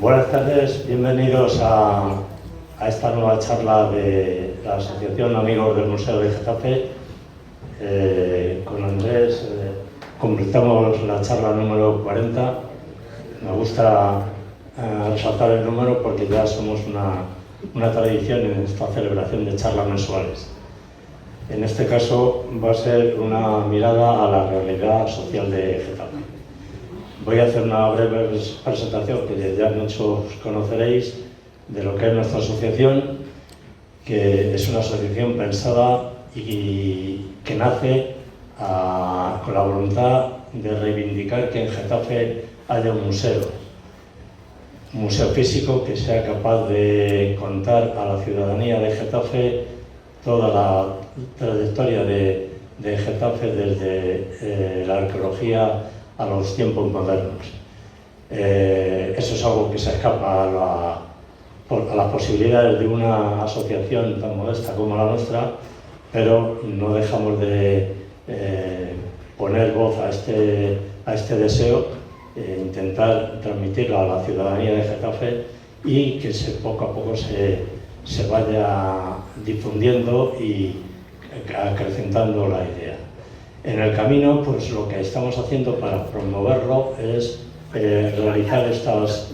Buenas tardes, bienvenidos a esta nueva charla de la Asociación Amigos del Museo de Getafe. Con Andrés completamos la charla número 40. Me gusta resaltar el número porque ya somos una tradición en esta celebración de charlas mensuales. En este caso va a ser una mirada a la realidad social de Getafe. Voy a hacer una breve presentación que ya muchos conoceréis de lo que es nuestra asociación, que es una asociación pensada y que nace con la voluntad de reivindicar que en Getafe haya un museo físico que sea capaz de contar a la ciudadanía de Getafe toda la trayectoria de Getafe desde la arqueología a los tiempos modernos. Eso es algo que se escapa a las posibilidades de una asociación tan modesta como la nuestra, pero no dejamos de poner voz a este deseo, intentar transmitirlo a la ciudadanía de Getafe y que poco a poco se vaya difundiendo y acrecentando la idea. En el camino, pues lo que estamos haciendo para promoverlo es realizar estas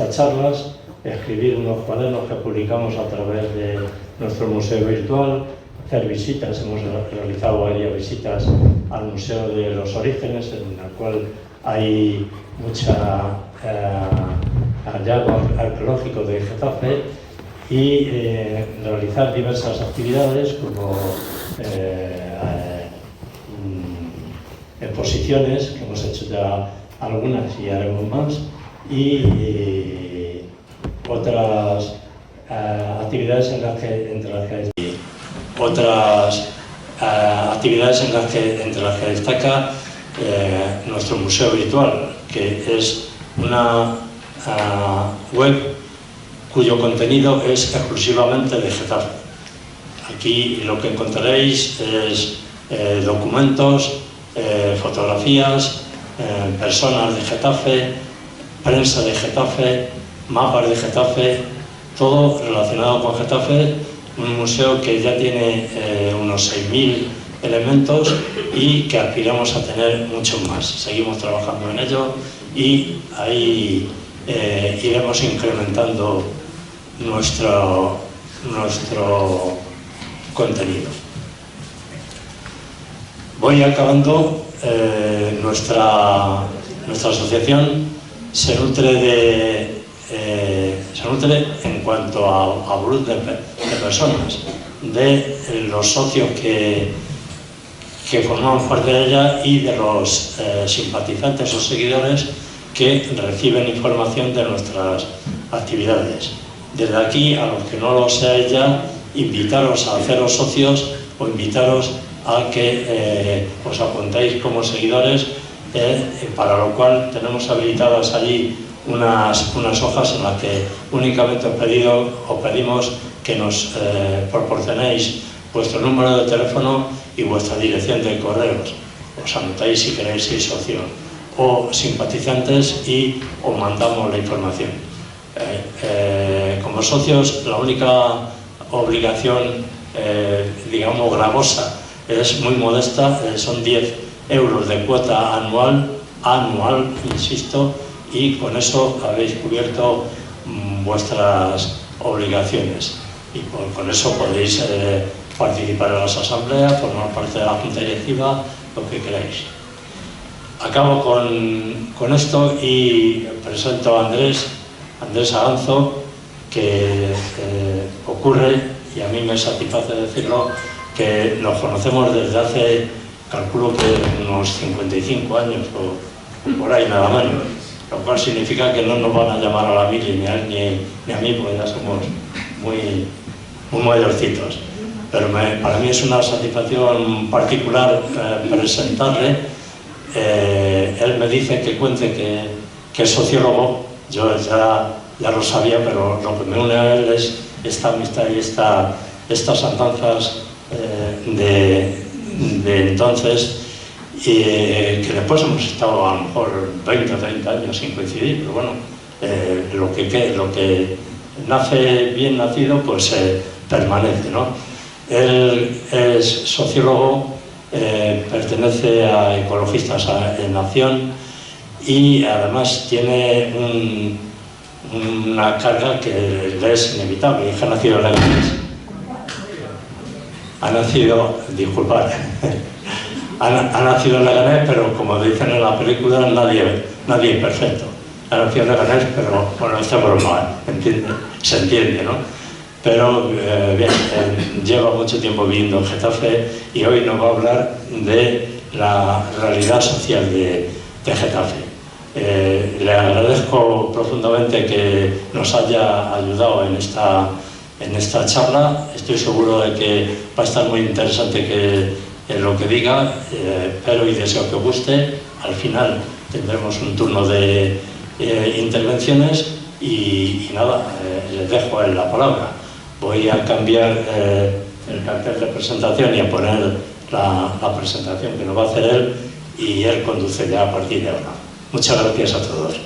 charlas, escribir unos cuadernos que publicamos a través de nuestro museo virtual, hacer visitas. Hemos realizado varias visitas al Museo de los Orígenes, en el cual hay mucha hallazgo arqueológico de Getafe, y realizar diversas actividades como exposiciones, que hemos hecho ya algunas y haremos más, y otras actividades entre las que destaca nuestro museo virtual, que es una web cuyo contenido es exclusivamente de Getafe. Aquí lo que encontraréis es documentos, fotografías, personas de Getafe, prensa de Getafe, mapas de Getafe, todo relacionado con Getafe. Un museo que ya tiene unos 6.000 elementos y que aspiramos a tener muchos más. Seguimos trabajando en ello y ahí iremos incrementando nuestro contenido. Voy acabando. Nuestra asociación se nutre en cuanto a volumen de personas, de los socios que formamos parte de ella y de los simpatizantes o seguidores que reciben información de nuestras actividades. Desde aquí, a los que no lo seáis ya, invitaros a haceros socios o invitaros a que os apuntéis como seguidores, para lo cual tenemos habilitadas allí unas hojas en las que únicamente os pedimos que nos proporcionéis vuestro número de teléfono y vuestra dirección de correos. Os anotáis si queréis ser socio o simpatizantes y os mandamos la información. Como socios, la única obligación, digamos, gravosa, es muy modesta, son 10 euros de cuota anual, insisto, y con eso habéis cubierto vuestras obligaciones. Y con eso podéis participar en las asambleas, formar parte de la junta directiva, lo que queráis. Acabo con esto y presento a Andrés Aranzo, que ocurre, y a mí me satisface decirlo, que nos conocemos desde hace, calculo que unos 55 años o por ahí nada menos, lo cual significa que no nos van a llamar a la mili ni a mí, porque ya somos muy mayorcitos. Pero para mí es una satisfacción particular presentarle. Él me dice que cuente que es sociólogo. Yo ya lo sabía, pero lo que me une a él es esta amistad y estas andanzas de entonces, y que después hemos estado a lo mejor 20 o 30 años sin coincidir, pero bueno, lo que nace bien nacido, pues permanece, ¿no? Él es sociólogo, pertenece a Ecologistas en Acción y además tiene una carga que le es inevitable, es que ha nacido en Leganés. Ha nacido, disculpad, ha nacido en Leganés, pero como dicen en la película, nadie es perfecto. Ha nacido en Leganés, pero bueno, esta broma se entiende, ¿no? Pero bien, lleva mucho tiempo viviendo en Getafe y hoy nos va a hablar de la realidad social de Getafe. Le agradezco profundamente que nos haya ayudado en esta charla. Estoy seguro de que va a estar muy interesante lo que diga, espero y deseo que os guste. Al final tendremos un turno de intervenciones y nada, les dejo en la palabra. Voy a cambiar el cartel de presentación y a poner la presentación que nos va a hacer él, y él conduce ya a partir de ahora. Muchas gracias a todos.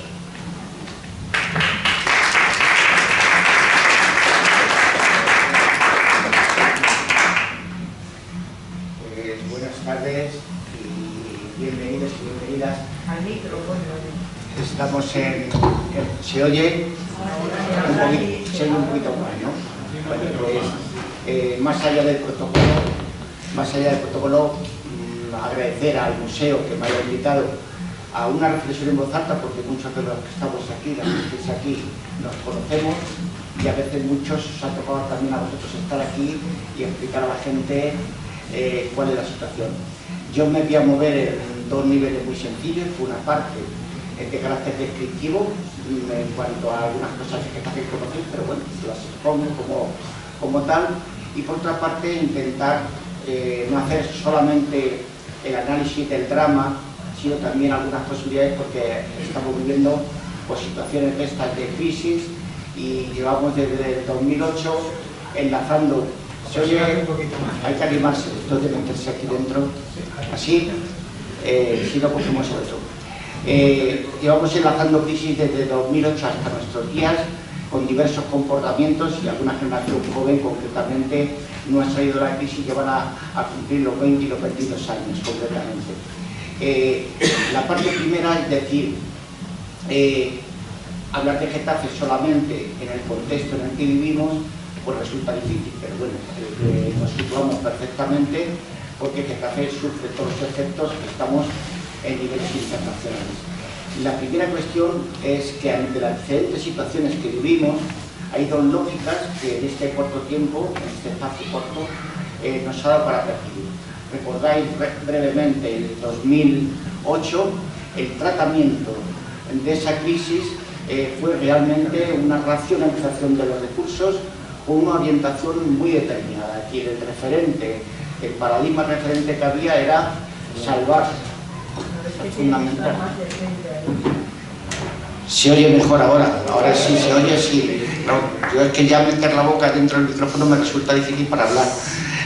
Buenas tardes y bienvenidos y bienvenidas. Al micrófono. Estamos ¿se oye? Se oye un poquito mal, ¿no? Bueno, pues, más allá del protocolo, agradecer al museo que me haya invitado a una reflexión en voz alta, porque muchos de los que estamos aquí, las que estáis aquí, nos conocemos y a veces muchos os ha tocado también a vosotros estar aquí y explicar a la gente cuál es la situación. Yo me voy a mover en dos niveles muy sencillos. Por una parte, de carácter descriptivo, en cuanto a algunas cosas que también conocéis, pero bueno, las expongo como tal, y por otra parte intentar no hacer solamente el análisis del drama, sino también algunas posibilidades, porque estamos viviendo pues, situaciones de estas de crisis y llevamos desde el 2008 enlazando. Se oye, hay que animarse, esto de meterse aquí dentro, así, si no cogemos el otro. Llevamos enlazando crisis desde 2008 hasta nuestros días, con diversos comportamientos, y alguna generación joven concretamente no ha salido de la crisis y van a cumplir los 20 y los 22 años concretamente. La parte primera es decir, hablar de Getafe solamente en el contexto en el que vivimos pues resulta difícil, pero bueno, nos situamos perfectamente, porque Getafe sufre todos los efectos que estamos en niveles internacionales. La primera cuestión es que ante las diferentes situaciones que vivimos, hay dos lógicas que en este corto tiempo, en este espacio corto, nos ha dado para percibir. Recordáis brevemente, en el 2008, el tratamiento de esa crisis fue realmente una racionalización de los recursos con una orientación muy determinada. Es decir, el paradigma referente que había era salvar. Fundamental. ¿Se oye mejor ahora? Ahora sí, se oye, sí. No, yo es que ya meter la boca dentro del micrófono me resulta difícil para hablar.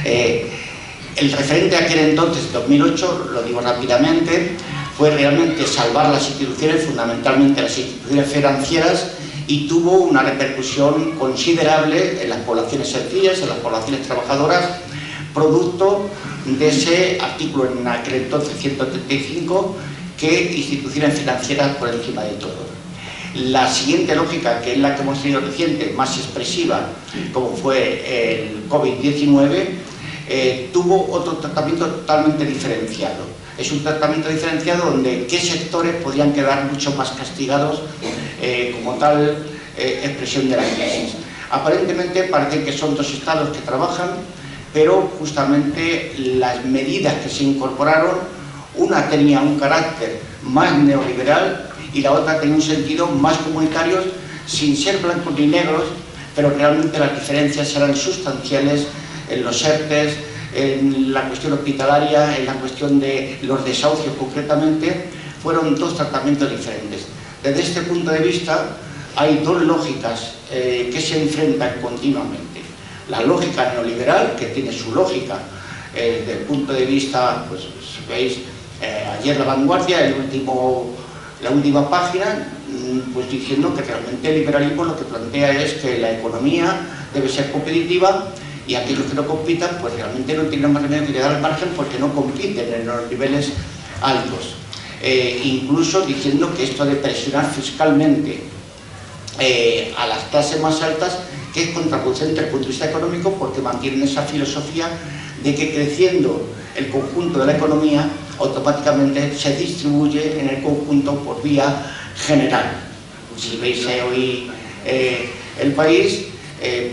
El referente a aquel entonces, 2008, lo digo rápidamente, fue realmente salvar las instituciones, fundamentalmente las instituciones financieras, y tuvo una repercusión considerable en las poblaciones sencillas, en las poblaciones trabajadoras, producto de ese artículo en aquel entonces 135, que instituciones financieras por encima de todo. La siguiente lógica, que es la que hemos tenido reciente, más expresiva, como fue el COVID-19, tuvo otro tratamiento totalmente diferenciado. Es un tratamiento diferenciado donde qué sectores podrían quedar mucho más castigados como tal expresión de la crisis. Aparentemente parece que son dos estados que trabajan, pero justamente las medidas que se incorporaron, una tenía un carácter más neoliberal y la otra tenía un sentido más comunitario, sin ser blancos ni negros, pero realmente las diferencias eran sustanciales en los ERTEs, en la cuestión hospitalaria, en la cuestión de los desahucios concretamente. Fueron dos tratamientos diferentes. Desde este punto de vista hay dos lógicas que se enfrentan continuamente. La lógica neoliberal, que tiene su lógica desde el punto de vista, pues veis, ayer La Vanguardia, la última página, pues diciendo que realmente el liberalismo lo que plantea es que la economía debe ser competitiva y aquellos que no compitan pues realmente no tienen más remedio que llegar al margen porque no compiten en los niveles altos. Incluso diciendo que esto de presionar fiscalmente a las clases más altas, que es contraproducente desde el punto de vista económico, porque mantienen esa filosofía de que creciendo el conjunto de la economía automáticamente se distribuye en el conjunto por vía general. Si veis hoy el país,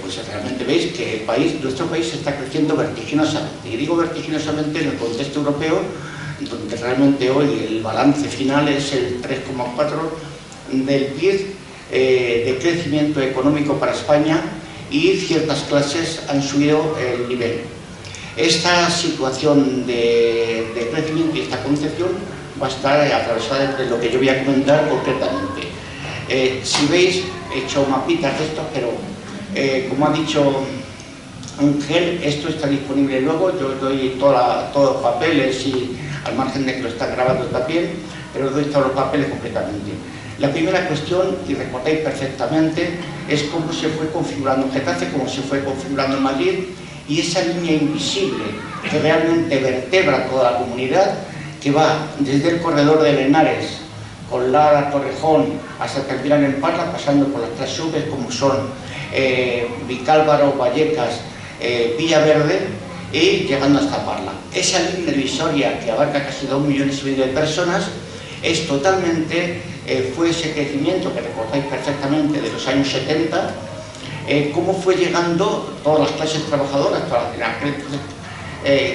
pues realmente veis que nuestro país está creciendo vertiginosamente. Y digo vertiginosamente en el contexto europeo, donde realmente hoy el balance final es el 3,4 del PIB de crecimiento económico para España, y ciertas clases han subido el nivel. Esta situación de crecimiento y esta concepción va a estar atravesada de lo que yo voy a comentar concretamente. Si veis, he hecho mapitas de estos, pero como ha dicho Ángel, esto está disponible luego. Yo doy todos los papeles, y al margen de que lo están grabando también, pero doy todos los papeles completamente. La primera cuestión, y recordáis perfectamente, es cómo se fue configurando Getafe, cómo se fue configurando Madrid, y esa línea invisible que realmente vertebra toda la comunidad, que va desde el corredor de Henares, con Lara, Torrejón, hasta terminar en Parla, pasando por las tres urbes como son Vicálvaro, Vallecas, Villaverde, y llegando hasta Parla. Esa línea divisoria que abarca casi 2,5 millones de personas es totalmente, fue ese crecimiento que recordáis perfectamente de los años 70, cómo fue llegando todas las clases trabajadoras, todas las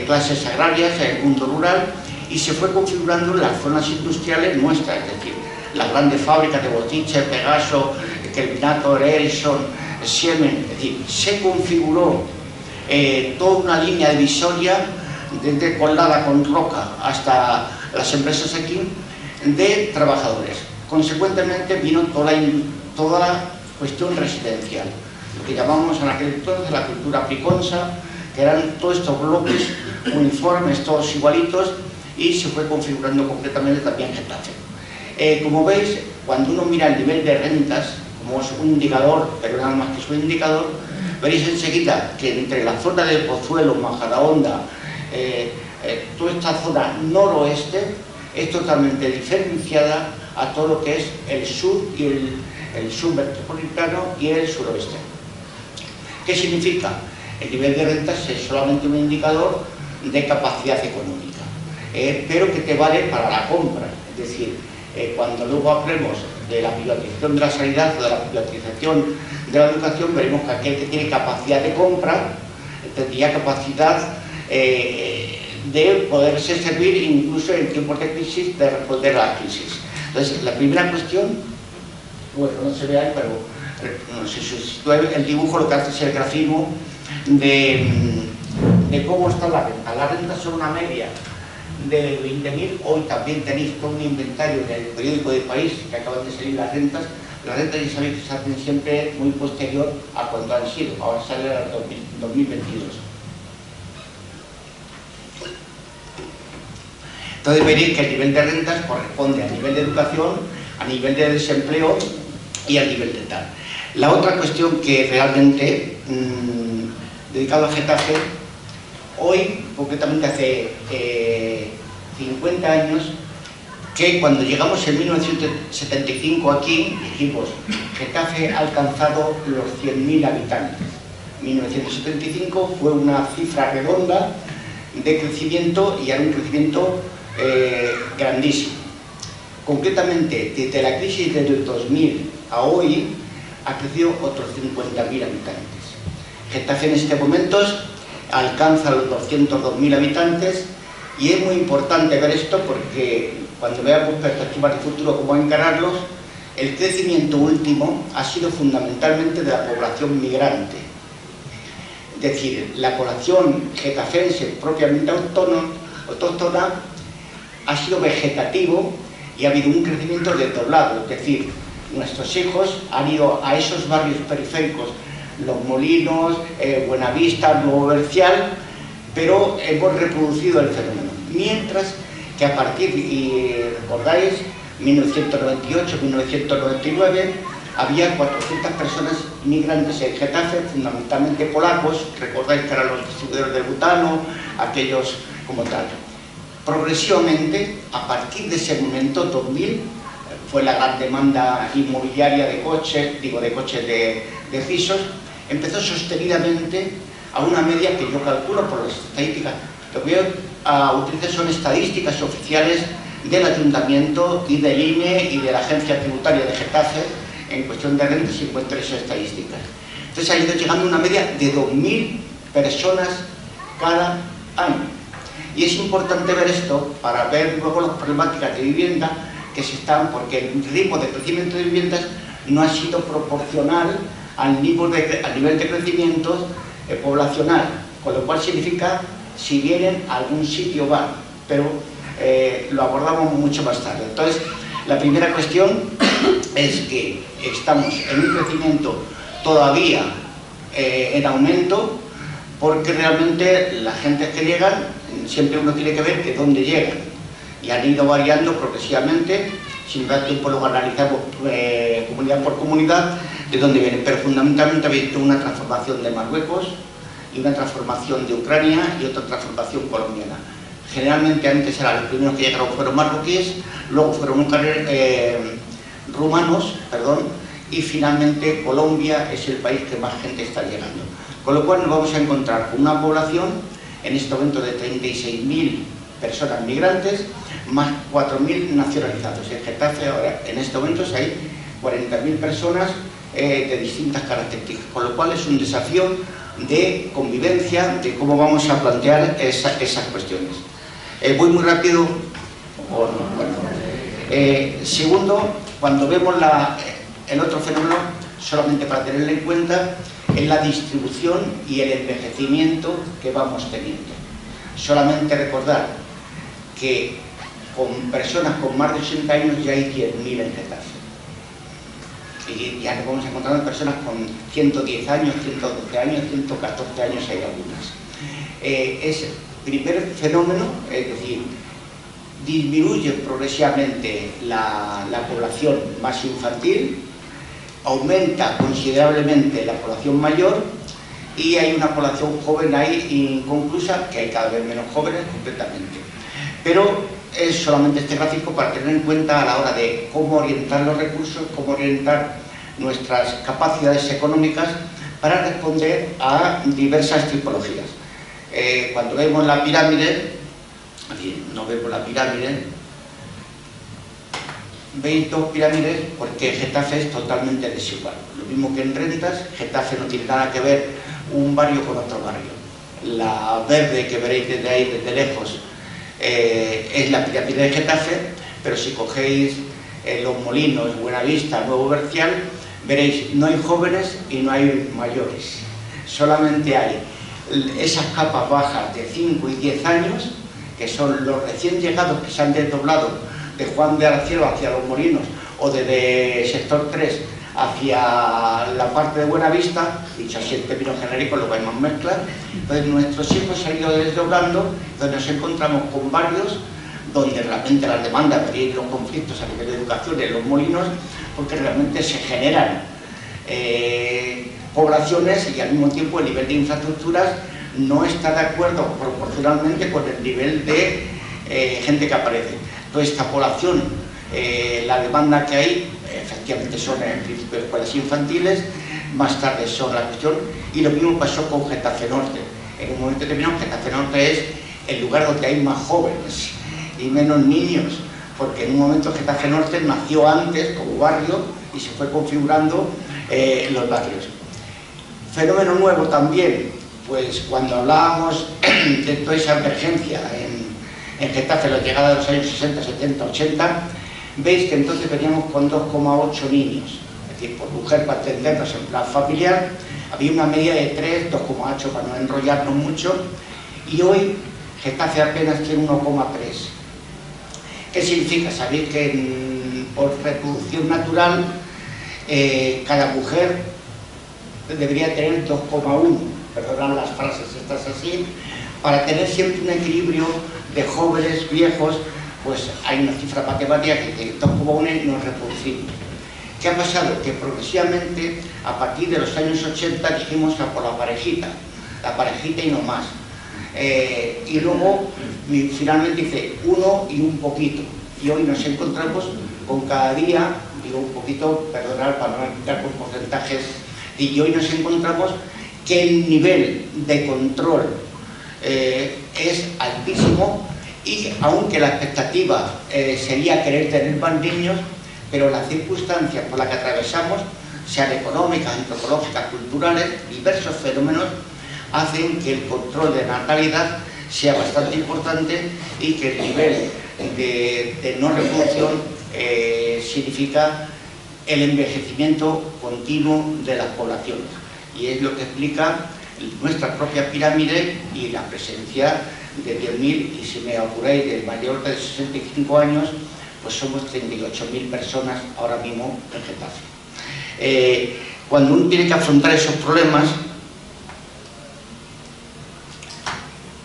clases agrarias, el mundo rural, y se fue configurando en las zonas industriales nuestras, es decir, las grandes fábricas de Botiche, Pegaso, Kelvinator, Ericsson, Siemens, es decir, se configuró toda una línea divisoria desde Colada con Roca hasta las empresas aquí de trabajadores. Consecuentemente vino toda la cuestión residencial, lo que llamamos en aquel entonces la cultura piconsa, que eran todos estos bloques uniformes, todos igualitos, y se fue configurando completamente también Getafe. Como veis, cuando uno mira el nivel de rentas, como es un indicador, pero nada más que es un indicador, veréis enseguida que entre la zona de Pozuelo, Majadahonda, toda esta zona noroeste es totalmente diferenciada a todo lo que es el sur y el sur metropolitano y el suroeste. ¿Qué significa? El nivel de rentas es solamente un indicador de capacidad económica, pero que te vale para la compra. Es decir, cuando luego hablemos de la privatización de la sanidad o de la privatización de la educación, veremos que aquel que tiene capacidad de compra tendría capacidad de poderse servir incluso en tiempos de crisis, de responder a la crisis. Entonces, la primera cuestión, bueno, no se ve ahí, pero no sé si el dibujo lo que hace es el grafismo de cómo está la renta. Las rentas son una media de 20.000, hoy también tenéis todo un inventario en el periódico del País, que acaban de salir las rentas. Las rentas ya sabéis que se hacen siempre muy posterior a cuando han sido, ahora sale el 2022. Entonces veréis que el nivel de rentas corresponde al nivel de educación, a nivel de desempleo y al nivel de tal. La otra cuestión que realmente, dedicado a Getafe, hoy, concretamente hace 50 años, que cuando llegamos en 1975 aquí, dijimos, Getafe ha alcanzado los 100.000 habitantes. 1975 fue una cifra redonda de crecimiento, y era un crecimiento grandísimo. Concretamente, desde la crisis del 2000 a hoy, ha crecido otros 50.000 habitantes. Getafe en este momento alcanza los 202.000 habitantes, y es muy importante ver esto porque cuando veamos perspectivas de futuro, cómo encararlos, el crecimiento último ha sido fundamentalmente de la población migrante. Es decir, la población getafense propiamente autóctona ha sido vegetativo y ha habido un crecimiento desdoblado. Es decir, nuestros hijos han ido a esos barrios periféricos, Los Molinos, Buenavista, Nuevo Bercial, pero hemos reproducido el fenómeno. Mientras que a partir, y recordáis, 1998, 1999, había 400 personas inmigrantes en Getafe, fundamentalmente polacos. Recordáis que eran los distribuidores de butano, aquellos como tal. Progresivamente, a partir de ese momento, 2000, fue la gran demanda inmobiliaria de coches, de pisos, empezó sostenidamente a una media que yo calculo por las estadísticas. Lo que yo utilizo son estadísticas oficiales del Ayuntamiento y del INE y de la Agencia Tributaria de Getafe en cuestión de rentas y encuentro esas estadísticas. Entonces ha ido llegando una media de 2.000 personas cada año. Y es importante ver esto para ver luego las problemáticas de vivienda que se están, porque el ritmo de crecimiento de viviendas no ha sido proporcional al nivel de crecimiento poblacional, con lo cual significa si vienen a algún sitio van, pero lo abordamos mucho más tarde. Entonces, la primera cuestión es que estamos en un crecimiento todavía en aumento, porque realmente las gentes que llegan, siempre uno tiene que ver de dónde llegan, y han ido variando progresivamente. Si nos da tiempo luego analizamos comunidad por comunidad de dónde vienen, pero fundamentalmente ha habido una transformación de Marruecos y una transformación de Ucrania y otra transformación colombiana. Generalmente antes eran los primeros que llegaron fueron marroquíes, luego fueron rumanos, y finalmente Colombia es el país que más gente está llegando. Con lo cual nos vamos a encontrar con una población en este momento de 36.000 personas migrantes, más 4.000 nacionalizados. En Getafe ahora, en este momento, hay 40.000 personas de distintas características, con lo cual es un desafío de convivencia, de cómo vamos a plantear esas cuestiones. Voy muy rápido. Segundo, cuando vemos el otro fenómeno, solamente para tenerlo en cuenta, es la distribución y el envejecimiento que vamos teniendo. Solamente recordar que con personas con más de 80 años ya hay 10.000 en Getafe. Y ya nos vamos encontrando personas con 110 años, 112 años, 114 años hay algunas. Es el primer fenómeno, es decir, disminuye progresivamente la población más infantil, aumenta considerablemente la población mayor y hay una población joven ahí inconclusa, que hay cada vez menos jóvenes completamente. Pero es solamente este gráfico para tener en cuenta a la hora de cómo orientar los recursos, cómo orientar nuestras capacidades económicas para responder a diversas tipologías. Cuando vemos la pirámide, aquí no vemos la pirámide, veis dos pirámides porque Getafe es totalmente desigual. Lo mismo que en rentas, Getafe no tiene nada que ver un barrio con otro barrio. La verde que veréis desde ahí, desde lejos, es la pirámide de Getafe, pero si cogéis Los Molinos, Buenavista, Nuevo Bercial, veréis, no hay jóvenes y no hay mayores. Solamente hay esas capas bajas de 5 y 10 años, que son los recién llegados que se han desdoblado de Juan de Arciero hacia Los Molinos o desde sector 3 hacia la parte de Buenavista, dicho así en términos genéricos, lo vamos a mezclar. Entonces nuestros hijos se han ido desdoblando, donde nos encontramos con barrios donde realmente las demandas y los conflictos a nivel de educación en Los Molinos, porque realmente se generan poblaciones y al mismo tiempo el nivel de infraestructuras no está de acuerdo proporcionalmente con el nivel de gente que aparece. Entonces esta población, la demanda que hay, efectivamente son en principio escuelas infantiles, más tarde son la cuestión, y lo mismo pasó con Getafe Norte. En un momento determinado Getafe Norte es el lugar donde hay más jóvenes y menos niños, porque en un momento Getafe Norte nació antes como barrio y se fue configurando los barrios. Fenómeno nuevo también, pues cuando hablábamos de toda esa emergencia en Getafe, la llegada de los años 60, 70, 80, veis que entonces veníamos con 2,8 niños, es decir, por mujer, para entendernos en plan familiar, había una media de 3, 2,8 para no enrollarnos mucho, y hoy Getafe apenas tiene 1,3. ¿Qué significa? Sabéis que por reproducción natural cada mujer debería tener 2,1, perdonad las frases estas así, para tener siempre un equilibrio de jóvenes, viejos, pues hay una cifra matemática que dice 2,1 y nos reproducimos. ¿Qué ha pasado? Que progresivamente, a partir de los años 80, dijimos a por la parejita y no más. Y luego, finalmente dice 1 y un poquito. Y hoy nos encontramos con cada día, digo un poquito, perdonad para no quitar con porcentajes, y hoy nos encontramos que el nivel de control es altísimo, y aunque la expectativa sería querer tener más niños, pero las circunstancias por las que atravesamos, sean económicas, antropológicas, culturales, diversos fenómenos, hacen que el control de natalidad sea bastante importante y que el nivel de no reproducción significa el envejecimiento continuo de las poblaciones. Y es lo que explica nuestra propia pirámide y la presencia de 10.000, y si me apuráis, del mayor de 65 años, pues somos 38.000 personas ahora mismo en Getafe. Cuando uno tiene que afrontar esos problemas,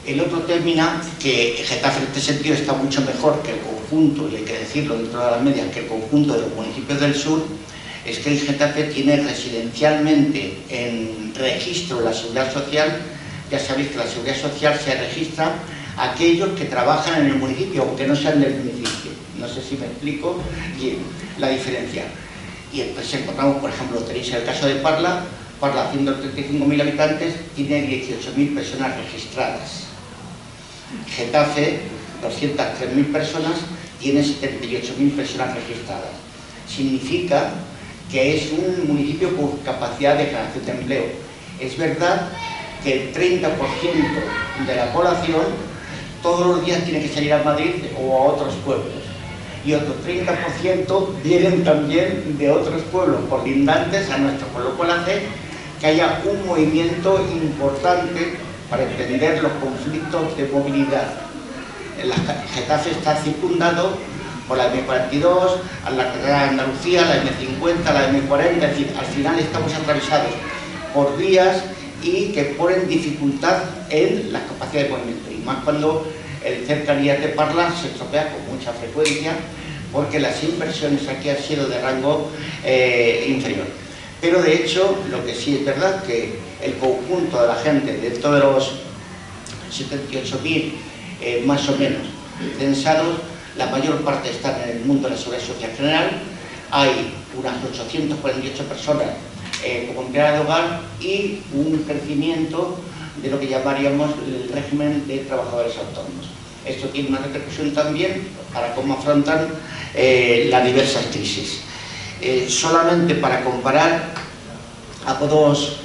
el otro termina que Getafe en este sentido está mucho mejor que el conjunto, y hay que decirlo dentro de las medias, que el conjunto de los municipios del sur, es que el Getafe tiene residencialmente en registro la seguridad social. Ya sabéis que la seguridad social se registra a aquellos que trabajan en el municipio, aunque no sean del municipio. No sé si me explico bien la diferencia. Y después encontramos, por ejemplo, tenéis el caso de Parla, 135.000 habitantes, tiene 18.000 personas registradas. Getafe, 203.000 personas, tiene 78.000 personas registradas. Significa que es un municipio con capacidad de generación de empleo. Es verdad que el 30% de la población todos los días tiene que salir a Madrid o a otros pueblos, y otro 30% vienen también de otros pueblos colindantes a nuestro, por lo cual hace que haya un movimiento importante para entender los conflictos de movilidad. Getafe está circundado por la M42, la carretera de Andalucía, la M50, la M40, es decir, al final estamos atravesados por vías y que ponen dificultad en las capacidades de movimiento, y más cuando el cercanía de Parla se estropea con mucha frecuencia, porque las inversiones aquí han sido de rango inferior. Pero de hecho, lo que sí es verdad, que el conjunto de la gente, dentro de los 78.000 más o menos censados, la mayor parte están en el mundo de la seguridad social general. Hay unas 848 personas como empleadas de hogar y un crecimiento de lo que llamaríamos el régimen de trabajadores autónomos. Esto tiene una repercusión también para cómo afrontan las diversas crisis. Solamente para comparar, hago dos,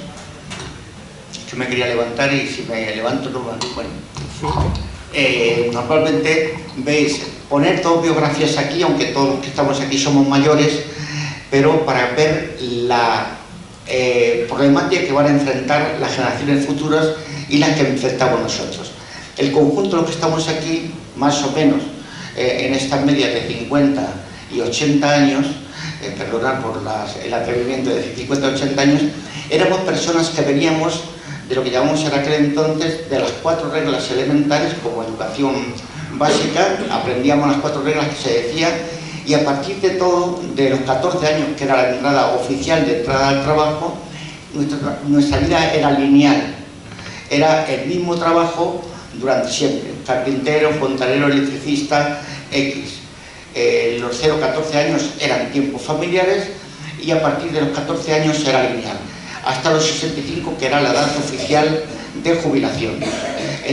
que me quería levantar y si me levanto no me... Bueno, normalmente veis, poner dos biografías aquí, aunque todos los que estamos aquí somos mayores, pero para ver la problemática que van a enfrentar las generaciones futuras y las que enfrentamos nosotros. El conjunto de los que estamos aquí, más o menos, en estas medias de 50 y 80 años, perdonad por el atrevimiento de decir 50 y 80 años, éramos personas que veníamos de lo que llamamos en aquel entonces de las 4 reglas elementales, como educación básica, aprendíamos las 4 reglas que se decía, y a partir de todo, de los 14 años, que era la entrada oficial de entrada al trabajo, nuestra vida era lineal, era el mismo trabajo durante siempre, carpintero, fontanero, electricista, X. Los 0-14 años eran tiempos familiares y a partir de los 14 años era lineal, hasta los 65, que era la edad oficial de jubilación.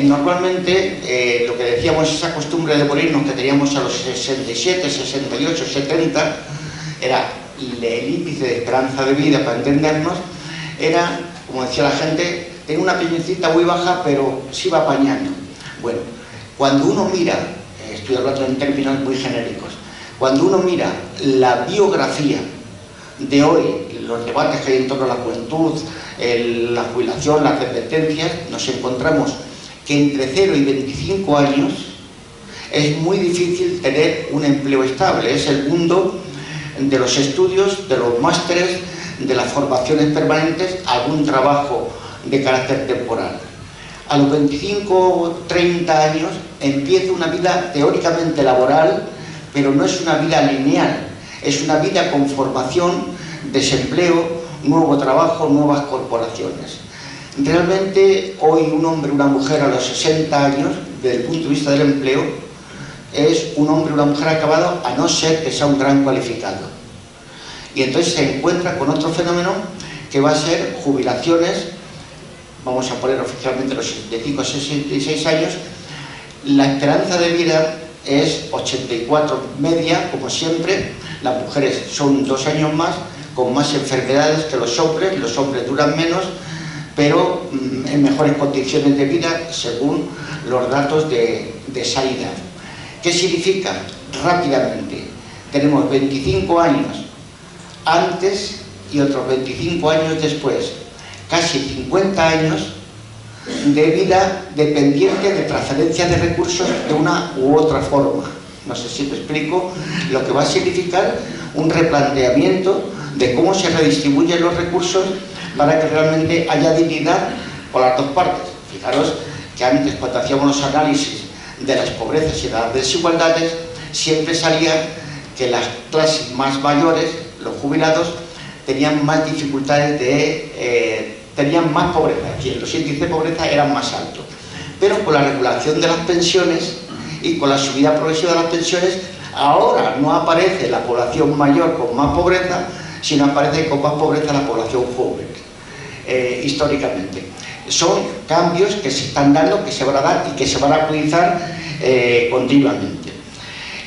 Normalmente, lo que decíamos, esa costumbre de morirnos que teníamos a los 67, 68, 70, era el índice de esperanza de vida, para entendernos, era, como decía la gente, tenía una piñecita muy baja, pero se iba apañando. Bueno, cuando uno mira, estoy hablando en términos muy genéricos, cuando uno mira la biografía de hoy, los debates que hay en torno a la juventud, la jubilación, las dependencias, nos encontramos que entre 0 y 25 años es muy difícil tener un empleo estable. Es el mundo de los estudios, de los másteres, de las formaciones permanentes, algún trabajo de carácter temporal. a los 25 o 30 años empieza una vida teóricamente laboral, pero no es una vida lineal, es una vida con formación, desempleo, nuevo trabajo, nuevas corporaciones. Realmente hoy un hombre o una mujer a los 60 años, desde el punto de vista del empleo, es un hombre o una mujer acabado, a no ser que sea un gran cualificado. Y entonces se encuentra con otro fenómeno que va a ser jubilaciones, vamos a poner oficialmente los 65 o 66 años. La esperanza de vida es 84 media, como siempre. Las mujeres son 2 años más, con más enfermedades que los hombres duran menos, pero en mejores condiciones de vida según los datos de sanidad. ¿Qué significa? Rápidamente, tenemos 25 años antes y otros 25 años después, casi 50 años de vida dependiente de transferencias de recursos de una u otra forma. No sé si me explico lo que va a significar un replanteamiento de cómo se redistribuyen los recursos para que realmente haya dignidad por las dos partes. Fijaros que antes, cuando hacíamos los análisis de las pobrezas y de las desigualdades, siempre salía que las clases más mayores, los jubilados, tenían más dificultades tenían más pobreza, es decir, los índices de pobreza eran más altos. Pero con la regulación de las pensiones y con la subida progresiva de las pensiones, ahora no aparece la población mayor con más pobreza, sino aparece con más pobreza la población joven, históricamente. Son cambios que se están dando, que se van a dar y que se van a agudizar continuamente.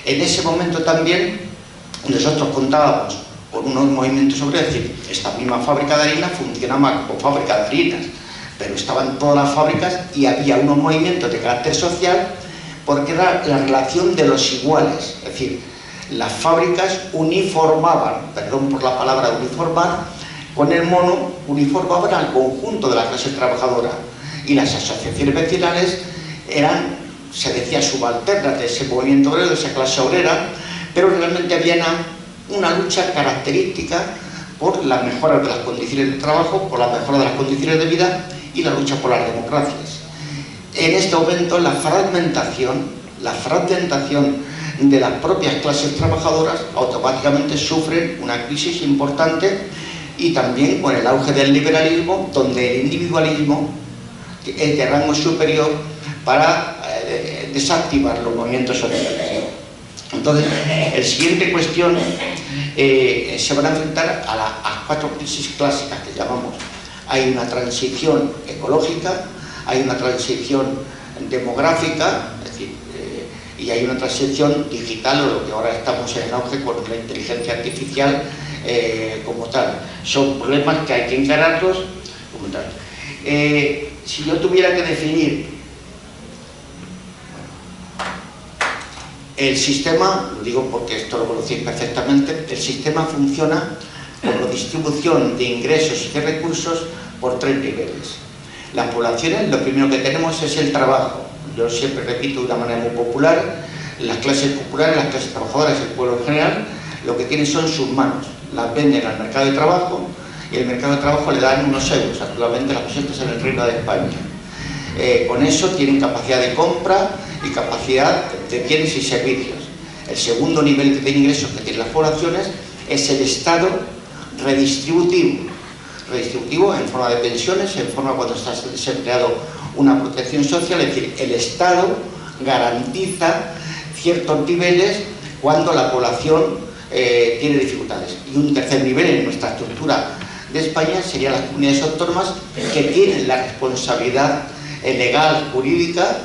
En ese momento también nosotros contábamos con unos movimientos obreros, es decir, esta misma fábrica de harina funcionaba como fábrica de harinas, pero estaban todas las fábricas y había unos movimientos de carácter social, porque era la relación de los iguales, es decir, las fábricas uniformaban, perdón por la palabra uniformar, con el mono uniformaban al conjunto de la clase trabajadora, y las asociaciones vecinales eran, se decía, subalternas de ese movimiento obrero, de esa clase obrera, pero realmente había una lucha característica por la mejora de las condiciones de trabajo, por la mejora de las condiciones de vida y la lucha por las democracias. En este momento la fragmentación de las propias clases trabajajadoras automáticamente sufren una crisis importante, y también con el auge del liberalismo, donde el individualismo es de rango superior para desactivar los movimientos sociales. Entonces, la siguiente cuestión se van a enfrentar a las 4 crisis clásicas que llamamos. Hay una transición ecológica, hay una transición demográfica, es decir, y hay una transición digital, o lo que ahora estamos en auge con la inteligencia artificial como tal. Son problemas que hay que encararlos como tal. Si yo tuviera que definir el sistema, lo digo porque esto lo conocéis perfectamente, el sistema funciona como distribución de ingresos y de recursos por 3 niveles. Las poblaciones, lo primero que tenemos es el trabajo. Yo siempre repito de una manera muy popular, las clases populares, las clases trabajadoras, el pueblo en general, lo que tienen son sus manos. Las venden al mercado de trabajo y el mercado de trabajo le dan unos euros, actualmente las presentes en el Reino de España. Con eso tienen capacidad de compra y capacidad de bienes y servicios. El segundo nivel de ingresos que tienen las poblaciones es el Estado redistributivo en forma de pensiones, en forma, cuando estás desempleado, una protección social, es decir, el Estado garantiza ciertos niveles cuando la población tiene dificultades. Y un tercer nivel en nuestra estructura de España serían las comunidades autónomas, que tienen la responsabilidad legal, jurídica,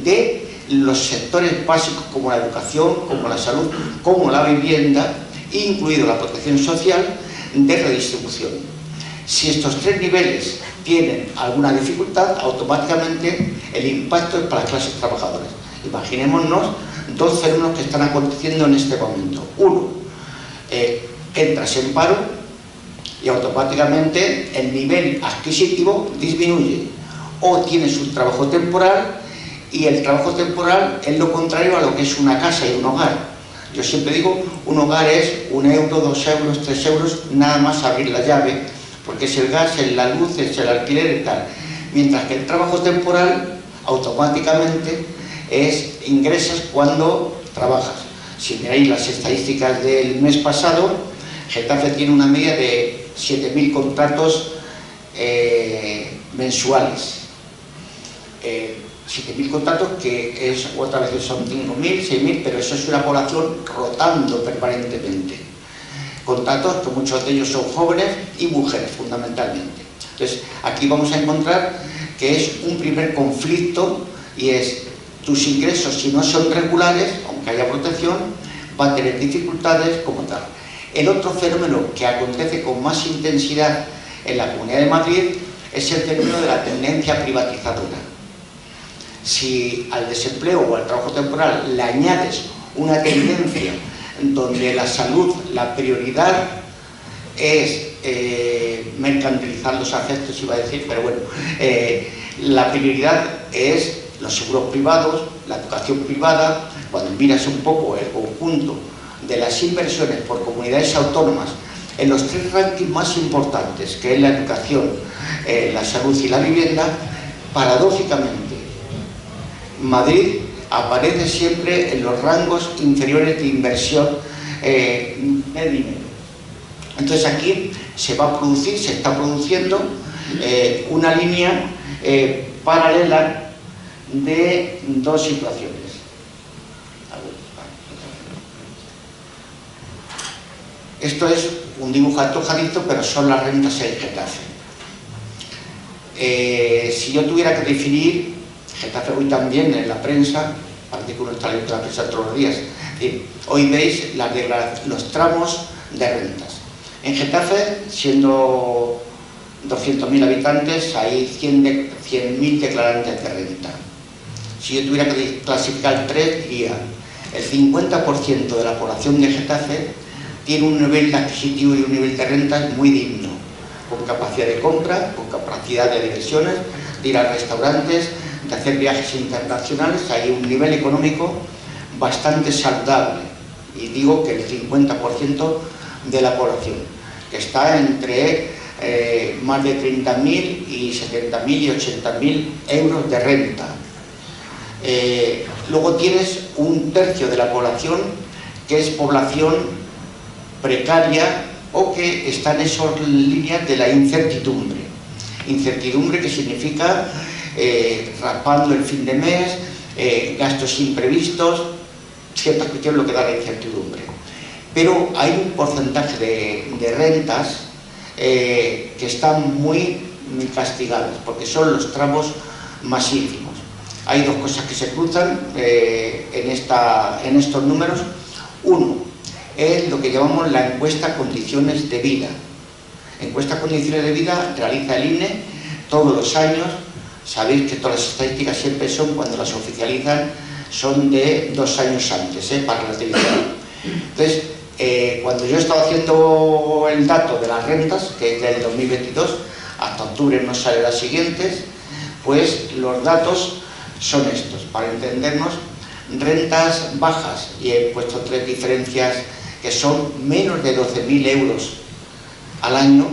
de los sectores básicos como la educación, como la salud, como la vivienda, incluido la protección social, de redistribución. Si estos 3 niveles tienen alguna dificultad, automáticamente el impacto es para las clases trabajadoras. Imaginémonos 2 fenómenos que están aconteciendo en este momento. Uno, entras en paro y automáticamente el nivel adquisitivo disminuye. O tienes un trabajo temporal, y el trabajo temporal es lo contrario a lo que es una casa y un hogar. Yo siempre digo, un hogar es 1 euro, 2 euros, 3 euros, nada más abrir la llave, porque es el gas, es la luz, es el alquiler y tal. Mientras que el trabajo temporal automáticamente es ingresas cuando trabajas. Si miráis las estadísticas del mes pasado, Getafe tiene una media de 7.000 contratos mensuales. 7.000 contratos, que es, otras veces son 5.000, 6.000, pero eso es una población rotando permanentemente. Contratos que muchos de ellos son jóvenes y mujeres, fundamentalmente. Entonces, aquí vamos a encontrar que es un primer conflicto, y es tus ingresos, si no son regulares, aunque haya protección, van a tener dificultades como tal. El otro fenómeno que acontece con más intensidad en la Comunidad de Madrid es el fenómeno de la tendencia privatizadora. Si al desempleo o al trabajo temporal le añades una tendencia donde la salud, la prioridad es mercantilizar los afectos, iba a decir, pero bueno, la prioridad es los seguros privados, la educación privada. Cuando miras un poco el conjunto de las inversiones por comunidades autónomas en los 3 rankings más importantes, que es la educación, la salud y la vivienda, paradójicamente Madrid aparece siempre en los rangos inferiores de inversión de dinero. Entonces aquí se va a producir, se está produciendo una línea paralela de dos situaciones. Esto es un dibujo antojadizo, pero son las rentas en Getafe. Si yo tuviera que definir, Getafe hoy también en la prensa, parece que uno está leyendo la prensa todos los días, hoy veis los tramos de rentas. En Getafe, siendo 200.000 habitantes, hay 100.000 declarantes de renta. Si yo tuviera que clasificar 3, diría el 50% de la población de Getafe tiene un nivel adquisitivo y un nivel de rentas muy digno, con capacidad de compra, con capacidad de diversiones, de ir a restaurantes, de hacer viajes internacionales. Hay un nivel económico bastante saludable, y digo que el 50% de la población, que está entre más de 30.000 y 70.000 y 80.000 euros de renta. Luego tienes un tercio de la población que es población precaria o que está en esas líneas de la incertidumbre. Incertidumbre que significa raspando el fin de mes, gastos imprevistos, ciertas cuestiones, lo que da la incertidumbre. Pero hay un porcentaje de rentas que están muy castigadas, porque son los tramos más ínfimos. Hay dos cosas que se cruzan en estos números. Uno es lo que llamamos la encuesta Condiciones de Vida. Encuesta Condiciones de Vida realiza el INE todos los años. Sabéis que todas las estadísticas siempre son, cuando las oficializan, son de 2 años antes, para relativizar. Entonces, cuando yo estaba haciendo el dato de las rentas, que es del 2022, hasta octubre no salen las siguientes, pues los datos son estos. Para entendernos, rentas bajas, y he puesto 3 diferencias que son menos de 12.000 euros al año,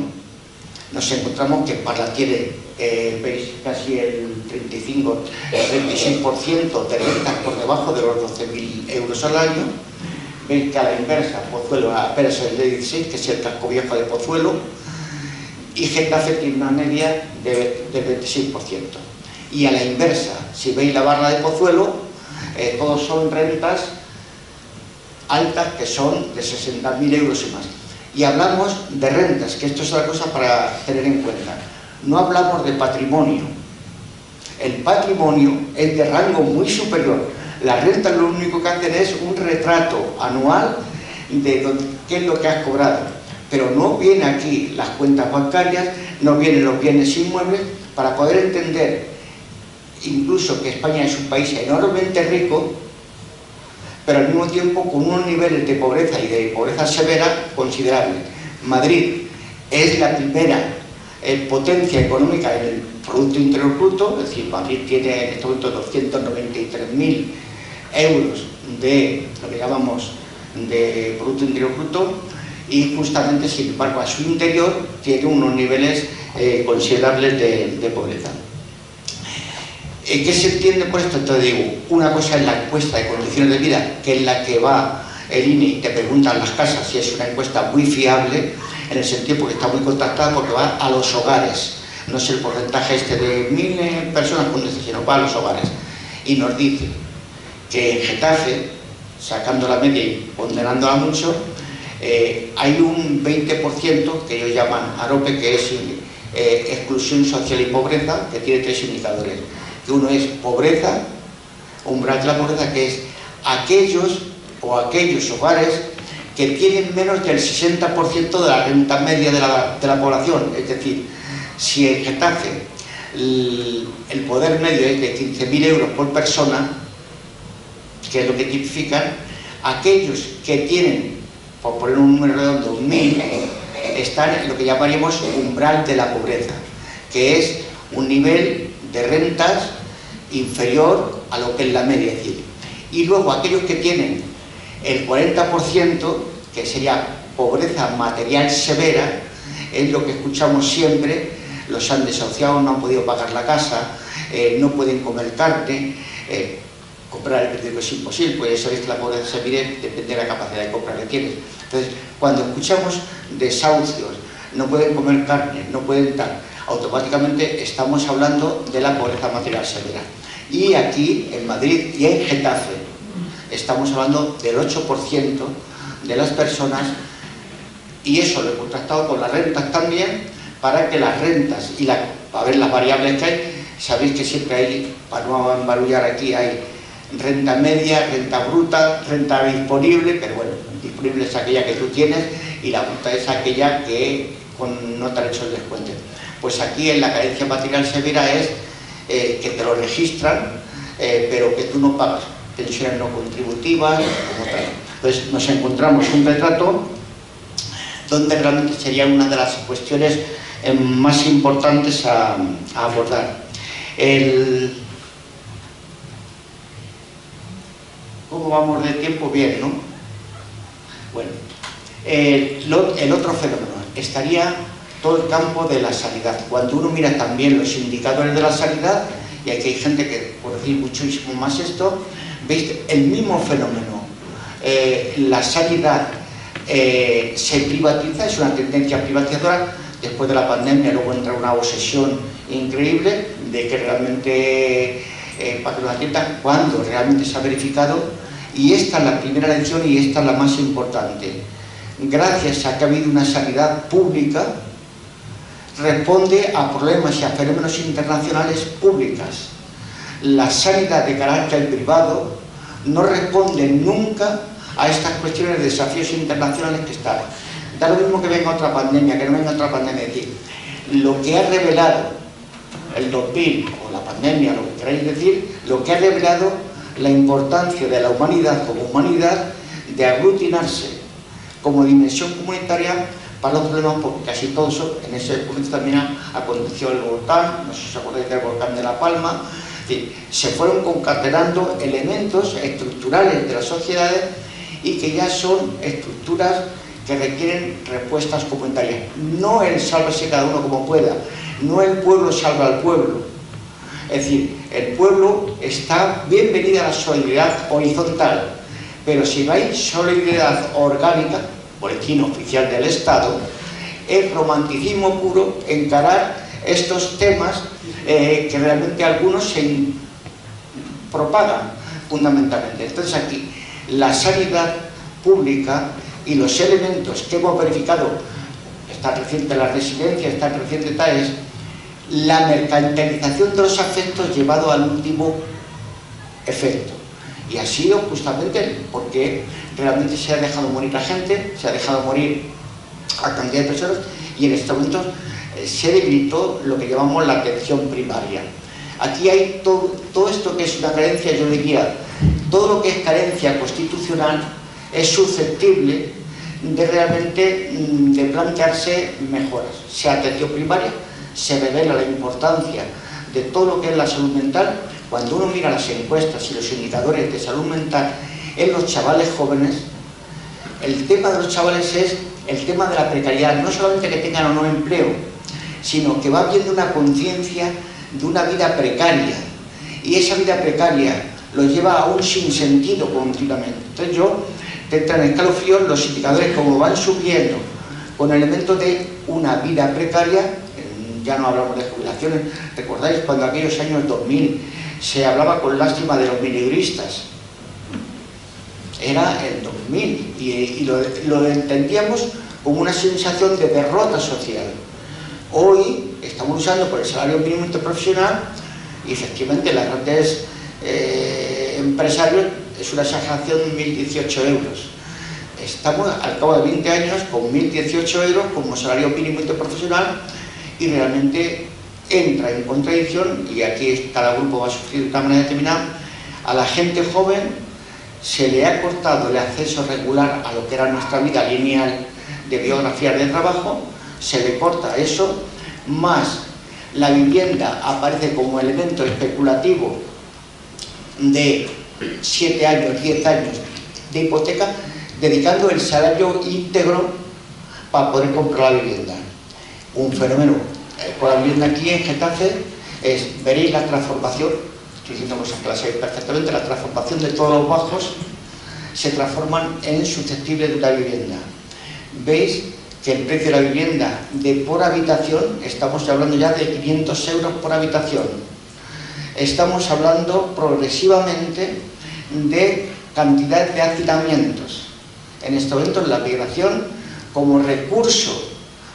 nos encontramos que Parla tiene, veis, casi el 35, el 36% de rentas por debajo de los 12.000 euros al año. Veis que a la inversa, Pozuelo apenas el de 16, que es el casco viejo de Pozuelo, y Getafe tiene una media del 26%. Y a la inversa, si veis la barra de Pozuelo, todos son rentas altas, que son de 60.000 euros y más. Y hablamos de rentas, que esto es otra cosa para tener en cuenta. No hablamos de patrimonio. El patrimonio es de rango muy superior. Las rentas lo único que hacen es un retrato anual de qué es lo que has cobrado. Pero no viene aquí las cuentas bancarias, no vienen los bienes inmuebles, para poder entender incluso que España es un país enormemente rico, pero al mismo tiempo con unos niveles de pobreza y de pobreza severa considerables. Madrid es la primera potencia económica en el Producto Interior Bruto, es decir, Madrid tiene en este momento 293.000 euros de lo que llamamos de Producto Interior Bruto, y justamente, sin embargo, a su interior tiene unos niveles considerables de pobreza. ¿Qué se entiende por esto? Entonces digo, una cosa es la encuesta de condiciones de vida, que es la que va el INE y te preguntan las casas, si es una encuesta muy fiable, en el sentido porque está muy contactada, porque va a los hogares. No es el porcentaje este de 1000 personas con necesidad, va a los hogares. Y nos dice que en Getafe, sacando la media y ponderándola mucho, hay un 20% que ellos llaman AROPE, que es exclusión social y pobreza, que tiene 3 indicadores. Que uno es pobreza, umbral de la pobreza, que es aquellos hogares que tienen menos del 60% de la renta media de la población. Es decir, si en Getafe el poder medio es de 15.000 euros por persona, que es lo que tipifican, aquellos que tienen, por poner un número redondo, 1.000, están en lo que llamaríamos umbral de la pobreza, que es un nivel de rentas inferior a lo que es la media. Es decir, y luego aquellos que tienen el 40%, que sería pobreza material severa, es lo que escuchamos siempre: los han desahuciado, no han podido pagar la casa, no pueden comer carne, comprar el periódico es imposible, pues ya sabéis que la pobreza se mide, depende de la capacidad de compra que tienes. Entonces, cuando escuchamos desahucios, no pueden comer carne, no pueden tal, automáticamente estamos hablando de la pobreza material severa. Y aquí, en Madrid y en Getafe, estamos hablando del 8% de las personas, y eso lo he contrastado con las rentas también, para que las rentas y para ver las variables que hay. Sabéis que siempre hay, para no embarullar aquí, hay renta media, renta bruta, renta disponible, pero bueno, disponible es aquella que tú tienes y la bruta es aquella que no te han hecho el descuento. Pues aquí en la carencia material severa es que te lo registran, pero que tú no pagas, pensiones no contributivas, como tal. Entonces nos encontramos un retrato donde realmente sería una de las cuestiones más importantes a abordar. ¿Cómo vamos de tiempo? Bien, ¿no? Bueno, el otro fenómeno estaría todo el campo de la sanidad. Cuando uno mira también los indicadores de la sanidad, y aquí hay gente que, por decir muchísimo más esto, veis el mismo fenómeno. La sanidad se privatiza, es una tendencia privatizadora. Después de la pandemia luego entra una obsesión increíble de que realmente para que nos atiendan, cuando realmente se ha verificado, y esta es la primera lección y esta es la más importante: gracias a que ha habido una sanidad pública, responde a problemas y a fenómenos internacionales públicas. La sanidad de carácter privado no responde nunca a estas cuestiones de desafíos internacionales que están. Da lo mismo que venga otra pandemia, que no venga otra pandemia. Es decir, lo que ha revelado el 2000 o la pandemia, lo que queráis decir, lo que ha revelado la importancia de la humanidad como humanidad, de aglutinarse como dimensión comunitaria para los problemas, porque casi todo eso en ese momento también aconteció el volcán, no sé si os acordáis del volcán de La Palma. Es decir, se fueron concatenando elementos estructurales de las sociedades y que ya son estructuras que requieren respuestas comunitarias. No el sálvese cada uno como pueda, no el pueblo salva al pueblo. Es decir, el pueblo está bienvenida a la solidaridad horizontal, pero si no hay solidaridad orgánica, boletín oficial del Estado, es romanticismo puro encarar estos temas que realmente algunos se propagan fundamentalmente. Entonces aquí, la sanidad pública y los elementos que hemos verificado, está reciente la residencia, está reciente tal, es la mercantilización de los afectos llevado al último efecto. Y ha sido justamente porque realmente se ha dejado morir la gente, se ha dejado morir a cantidad de personas, y en estos momentos se debilitó lo que llamamos la atención primaria. Aquí hay todo esto que es una carencia, yo diría, todo lo que es carencia constitucional es susceptible de realmente de plantearse mejoras. Sea atención primaria, se revela la importancia de todo lo que es la salud mental. Cuando uno mira las encuestas y los indicadores de salud mental en los chavales jóvenes, el tema de los chavales es el tema de la precariedad, no solamente que tengan o no empleo, sino que va habiendo una conciencia de una vida precaria y esa vida precaria lo lleva a un sinsentido continuamente. Entonces te entran en escalofríos los indicadores como van subiendo con elementos de una vida precaria. Ya no hablamos de jubilaciones. ¿Recordáis cuando aquellos años 2000 se hablaba con lástima de los milibristas? Era el 2000 y lo entendíamos como una sensación de derrota social. Hoy estamos luchando por el salario mínimo interprofesional y efectivamente las grandes empresarios es una exageración de 1.018 euros. Estamos al cabo de 20 años con 1.018 euros como salario mínimo interprofesional y realmente entra en contradicción, y aquí cada grupo va a sufrir de una manera determinada. A la gente joven se le ha cortado el acceso regular a lo que era nuestra vida lineal de biografías de trabajo, se le corta eso, más la vivienda aparece como elemento especulativo de 7 años, 10 años de hipoteca, dedicando el salario íntegro para poder comprar la vivienda. Un fenómeno por la vivienda aquí en Getafe veréis la transformación, estoy diciendo cosas que las sabéis perfectamente, la transformación de todos los bajos se transforman en susceptibles de una vivienda. Veis que el precio de la vivienda por habitación, estamos hablando ya de 500 euros por habitación. Estamos hablando progresivamente de cantidad de hacinamientos. En este momento la migración como recurso,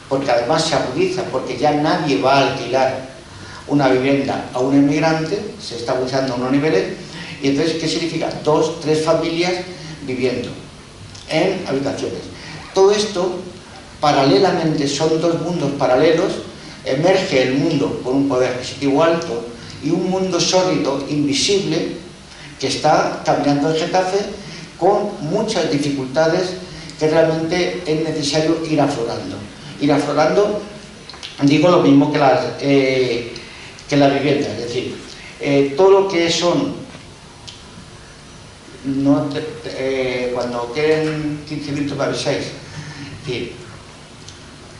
porque además se agudiza, porque ya nadie va a alquilar una vivienda a un inmigrante, se está agudizando a unos niveles, y entonces, ¿qué significa? 2, 3 familias viviendo en habitaciones. Todo esto, paralelamente, son dos mundos paralelos. Emerge el mundo con un poder adquisitivo alto y un mundo sórdido, invisible, que está caminando en Getafe con muchas dificultades que realmente es necesario ir aflorando. Ir aflorando, digo lo mismo que la vivienda, es decir, todo lo que son, cuando quieren 15 minutos me avisáis, es decir,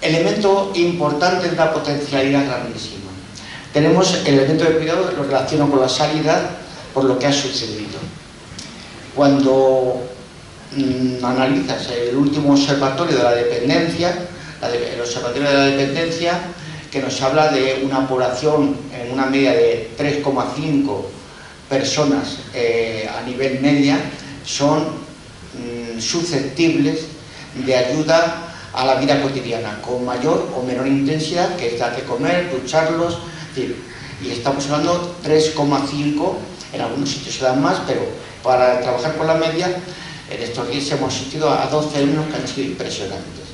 elemento importante de una potencialidad grandísima. Tenemos el elemento de cuidado, lo relaciono con la sanidad, por lo que ha sucedido. Cuando analizas el último observatorio de la dependencia, el observatorio de la dependencia, que nos habla de una población en una media de 3,5 personas a nivel media, son susceptibles de ayuda a la vida cotidiana, con mayor o menor intensidad, que es dar de comer, ducharlos, y estamos hablando 3,5, en algunos sitios se dan más, pero para trabajar con la media, en estos días hemos asistido a 2 fenómenos que han sido impresionantes.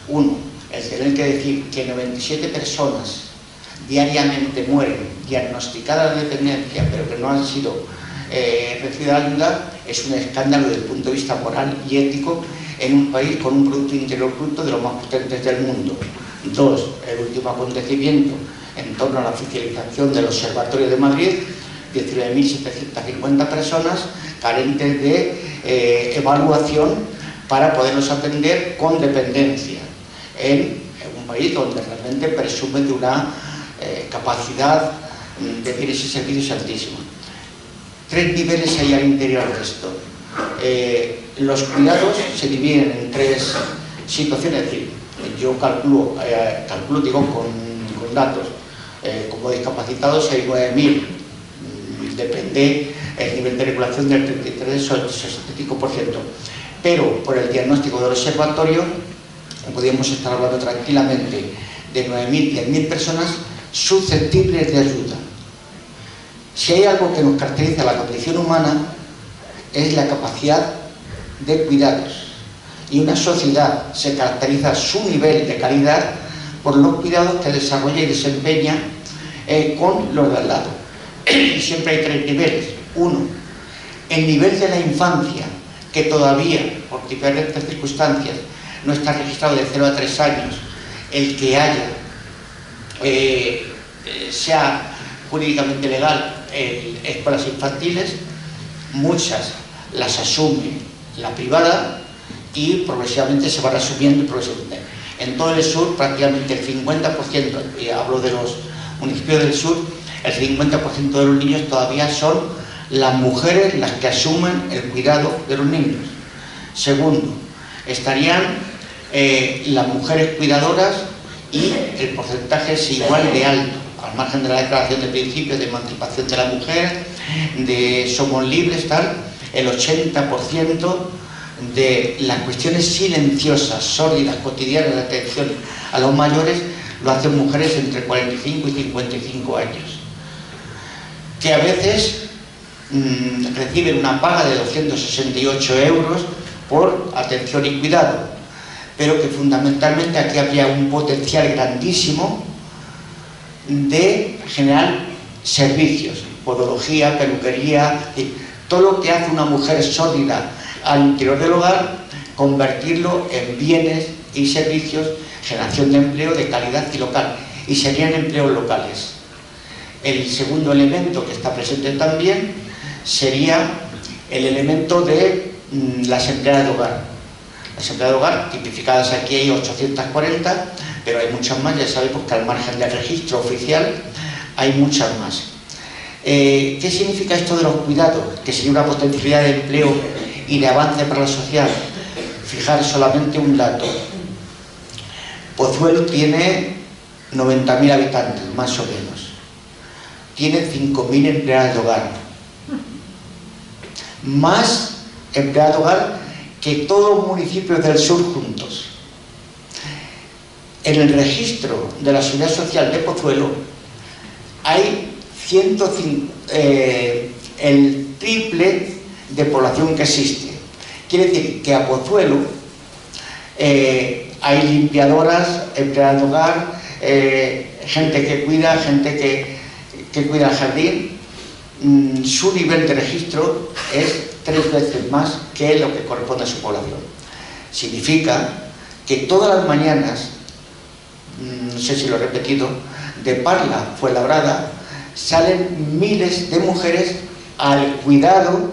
Uno, el tener que decir que 97 personas diariamente mueren diagnosticadas de dependencia, pero que no han sido recibidas ayuda, es un escándalo desde el punto de vista moral y ético en un país con un Producto Interior Bruto de los más potentes del mundo. Dos, el último acontecimiento en torno a la oficialización del Observatorio de Madrid, 19.750 personas carentes de evaluación para poderlos atender con dependencia en un país donde realmente presume de una capacidad de bienes y servicios altísima. 3 niveles hay al interior de esto. Los cuidados se dividen en 3 situaciones, es decir, yo calculo digo, con datos, como discapacitados hay 9.000, depende el nivel de regulación del 33 o el 65%, pero por el diagnóstico del observatorio podríamos estar hablando tranquilamente de 9.000, 10.000 personas susceptibles de ayuda. Si hay algo que nos caracteriza a la condición humana es la capacidad de cuidados, y una sociedad se caracteriza su nivel de calidad por los cuidados que desarrolla y desempeña con los de al lado. Siempre hay 3 niveles. Uno, el nivel de la infancia, que todavía, por diferentes circunstancias, no está registrado de 0 a 3 años, el que haya, sea jurídicamente legal, escuelas infantiles, muchas las asume la privada y progresivamente se van asumiendo progresivamente. En todo el sur, prácticamente el 50%, y hablo de los municipios del sur, el 50% de los niños todavía son las mujeres las que asumen el cuidado de los niños. Segundo, estarían las mujeres cuidadoras y el porcentaje es igual de alto, al margen de la declaración de principios de emancipación de la mujer, de somos libres, tal, el 80% de las cuestiones silenciosas, sórdidas, cotidianas de atención a los mayores lo hacen mujeres entre 45 y 55 años, que a veces reciben una paga de 268 euros por atención y cuidado, pero que fundamentalmente aquí habría un potencial grandísimo de generar servicios, podología, peluquería, todo lo que hace una mujer sólida al interior del hogar, convertirlo en bienes y servicios, generación de empleo de calidad y local, y serían empleos locales. El segundo elemento que está presente también sería el elemento de las empleadas de hogar. Las empleadas de hogar, tipificadas aquí hay 840, pero hay muchas más, ya sabemos que al margen del registro oficial hay muchas más. ¿Qué significa esto de los cuidados? Que sería una potencialidad de empleo y de avance para la sociedad. Fijar solamente un dato. Pozuelo tiene 90.000 habitantes, más o menos. Tiene 5.000 empleadas de hogar. Más empleadas de hogar que todos los municipios del sur juntos. En el registro de la Seguridad Social de Pozuelo hay el triple de población que existe. Quiere decir que a Pozuelo hay limpiadoras, empleadas de hogar, gente que cuida, gente que cuida el jardín. Su nivel de registro es 3 veces más que lo que corresponde a su población. Significa que todas las mañanas, no sé si lo he repetido, de Parla, Fuenlabrada, salen miles de mujeres al cuidado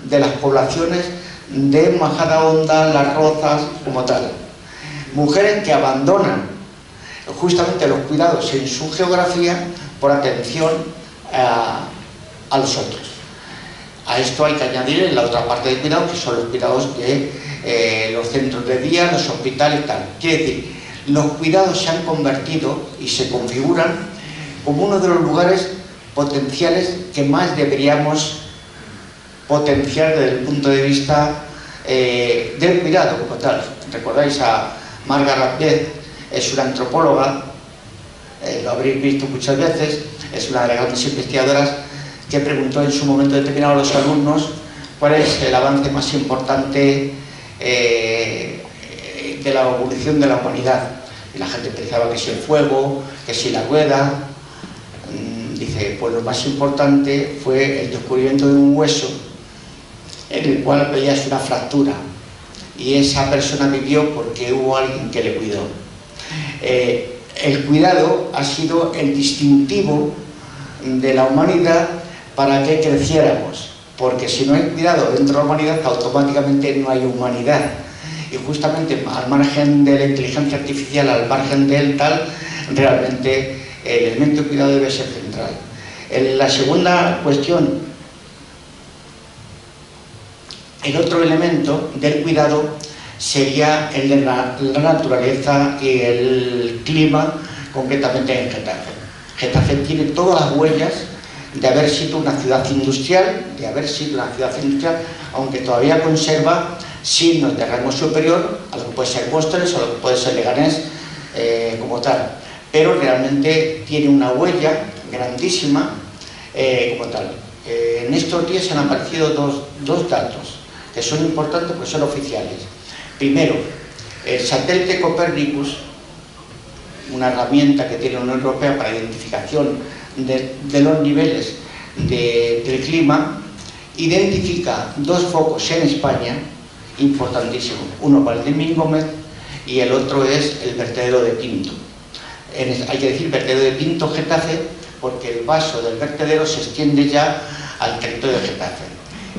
de las poblaciones de Majadahonda, Las Rozas, como tal. Mujeres que abandonan justamente los cuidados en su geografía por atención a los otros. A esto hay que añadir la otra parte de cuidados, que son los cuidados de los centros de día, los hospitales y tal. Quiere decir, los cuidados se han convertido y se configuran como uno de los lugares potenciales que más deberíamos potenciar desde el punto de vista del cuidado como tal. Recordáis a Marga Rapez, es una antropóloga, lo habréis visto muchas veces, es una de las grandes investigadoras que preguntó en su momento determinado a los alumnos cuál es el avance más importante de la evolución de la humanidad. Y la gente pensaba que si el fuego, que si la rueda. Dice, pues lo más importante fue el descubrimiento de un hueso en el cual veías una fractura y esa persona vivió porque hubo alguien que le cuidó. El cuidado ha sido el distintivo de la humanidad para que creciéramos, porque si no hay cuidado dentro de la humanidad, automáticamente no hay humanidad. Y justamente al margen de la inteligencia artificial, al margen del tal, realmente el elemento de cuidado debe ser central. La segunda cuestión, el otro elemento del cuidado sería el de la naturaleza y el clima, concretamente en Getafe. Getafe tiene todas las huellas de haber sido una ciudad industrial, aunque todavía conserva signos de rango superior a lo que puede ser Móstoles o lo que puede ser Leganés como tal, pero realmente tiene una huella grandísima como tal. En estos días han aparecido dos datos que son importantes porque son oficiales. Primero, el satélite Copernicus, una herramienta que tiene la Unión Europea para identificación de los niveles del clima, identifica 2 focos en España importantísimos, uno para el de Min Gómez y el otro es el vertedero de Pinto. Hay que decir vertedero de Pinto Getafe porque el vaso del vertedero se extiende ya al territorio de Getafe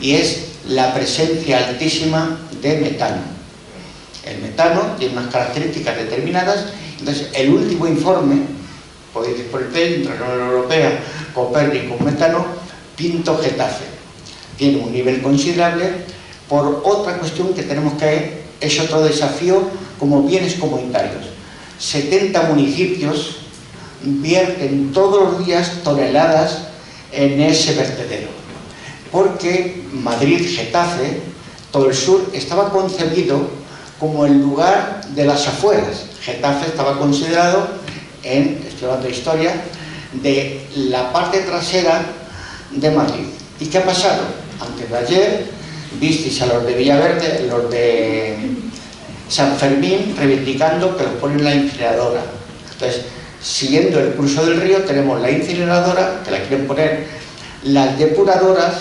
y es la presencia altísima de metano. El metano tiene unas características determinadas. Entonces el último informe, podéis ir por el PEN, entre la Unión Europea Copérnico, Metano, Pinto, Getafe. Tiene un nivel considerable por otra cuestión que tenemos que es otro desafío como bienes comunitarios. 70 municipios vierten todos los días toneladas en ese vertedero, porque Madrid, Getafe, todo el sur estaba concebido como el lugar de las afueras. Getafe estaba considerado, estoy hablando de historia, de la parte trasera de Madrid. ¿Y qué ha pasado? Antes de ayer visteis a los de Villaverde, los de San Fermín, reivindicando que los ponen en la incineradora. Entonces, siguiendo el curso del río, tenemos la incineradora, que la quieren poner, las depuradoras,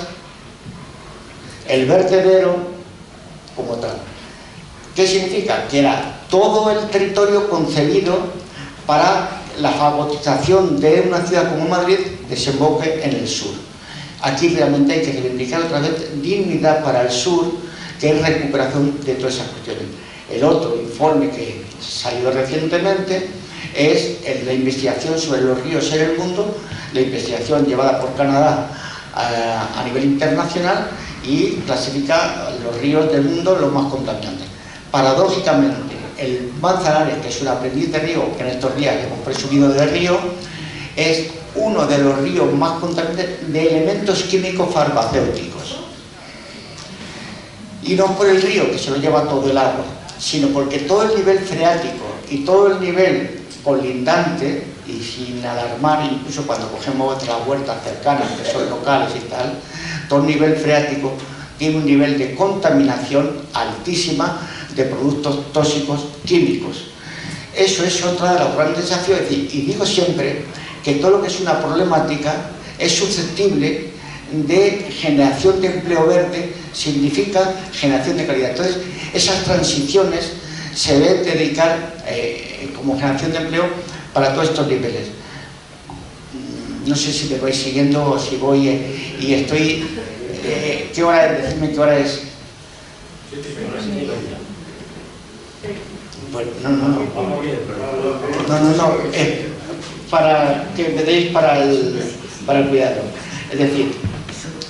el vertedero, como tal. ¿Qué significa? Que era todo el territorio concebido para la fagotización de una ciudad como Madrid desemboque en el sur. Aquí realmente hay que reivindicar otra vez dignidad para el sur, que es recuperación de todas esas cuestiones. El otro informe que salió recientemente es el de la investigación sobre los ríos en el mundo, la investigación llevada por Canadá a nivel internacional, y clasifica los ríos del mundo los más contaminantes. Paradójicamente, el Manzanares, que es un aprendiz de río, que en estos días hemos presumido del río, es uno de los ríos más contaminantes de elementos químicos farmacéuticos. Y no por el río, que se lo lleva todo el agua, sino porque todo el nivel freático y todo el nivel colindante, y sin alarmar, incluso cuando cogemos otras huertas cercanas, que son locales y tal, todo el nivel freático tiene un nivel de contaminación altísima de productos tóxicos químicos. Eso es otro de los grandes desafíos. Y digo siempre que todo lo que es una problemática es susceptible de generación de empleo verde, significa generación de calidad. Entonces, esas transiciones se deben dedicar como generación de empleo para todos estos niveles. No sé si me vais siguiendo o si voy y estoy... ¿qué hora es? Decidme qué hora es. Bueno, no. Para que me deis para el cuidado. Es decir,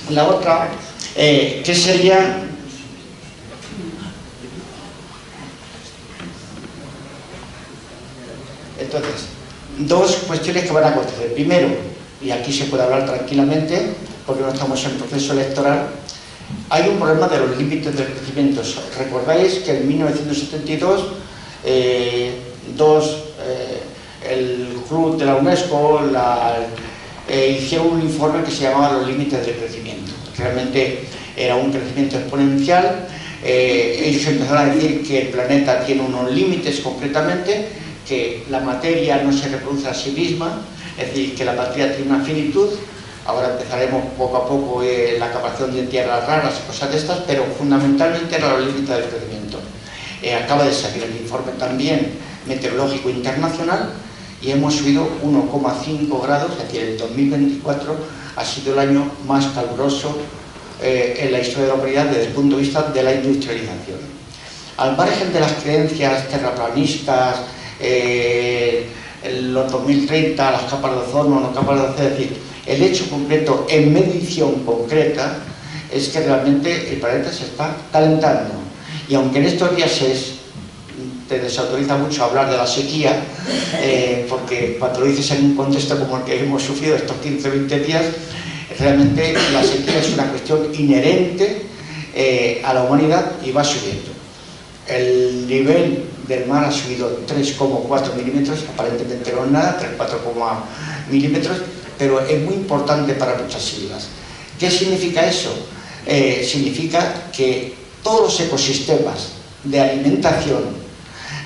la otra, ¿qué sería? Entonces, dos cuestiones que van a acontecer. Primero, y aquí se puede hablar tranquilamente, porque no estamos en proceso electoral, hay un problema de los límites del crecimiento. Recordáis que en 1972 el Club de la UNESCO hicieron un informe que se llamaba Los límites del crecimiento. Realmente era un crecimiento exponencial. Ellos empezaron a decir que el planeta tiene unos límites concretamente, que la materia no se reproduce a sí misma, es decir, que la materia tiene una finitud. Ahora empezaremos poco a poco la captación de tierras raras y cosas de estas, pero fundamentalmente eran los límites del crecimiento. Acaba de salir el informe también meteorológico internacional y hemos subido 1,5 grados, es decir, el 2024 ha sido el año más caluroso en la historia de la humanidad desde el punto de vista de la industrialización. Al margen de las creencias terraplanistas, los 2030, las capas de ozono, no capas de ozono, es decir, el hecho concreto en medición concreta es que realmente el planeta se está calentando. Y aunque en estos días te desautoriza mucho hablar de la sequía, porque cuando lo dices en un contexto como el que hemos sufrido estos 15-20 días, realmente la sequía es una cuestión inherente a la humanidad y va subiendo. El nivel del mar ha subido 3,4 milímetros, aparentemente no es nada, 3,4 milímetros, pero es muy importante para muchas islas. ¿Qué significa eso? Significa que todos los ecosistemas de alimentación,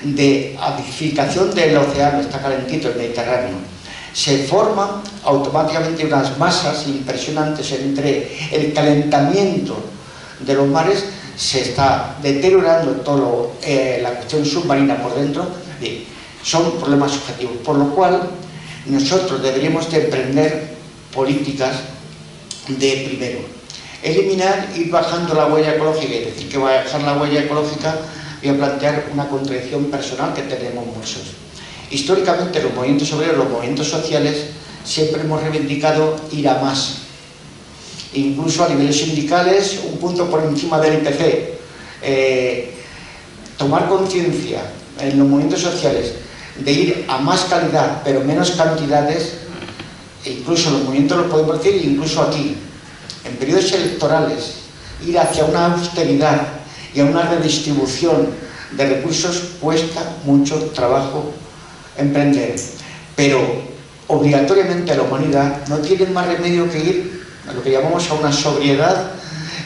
de acidificación del océano, está calentito el Mediterráneo, se forman automáticamente unas masas impresionantes entre el calentamiento de los mares, se está deteriorando todo la cuestión submarina por dentro. Son problemas subjetivos, por lo cual nosotros deberíamos de emprender políticas de primero eliminar, ir bajando la huella ecológica, y decir que voy a bajar la huella ecológica, voy a plantear una contradicción personal que tenemos muchos. Históricamente los movimientos obreros, los movimientos sociales siempre hemos reivindicado ir a más. Incluso a niveles sindicales, un punto por encima del IPC. Tomar conciencia en los movimientos sociales de ir a más calidad, pero menos cantidades, e incluso los movimientos lo podemos decir, incluso aquí, en periodos electorales, ir hacia una austeridad y a una redistribución de recursos cuesta mucho trabajo emprender, pero obligatoriamente la humanidad no tiene más remedio que ir a lo que llamamos a una sobriedad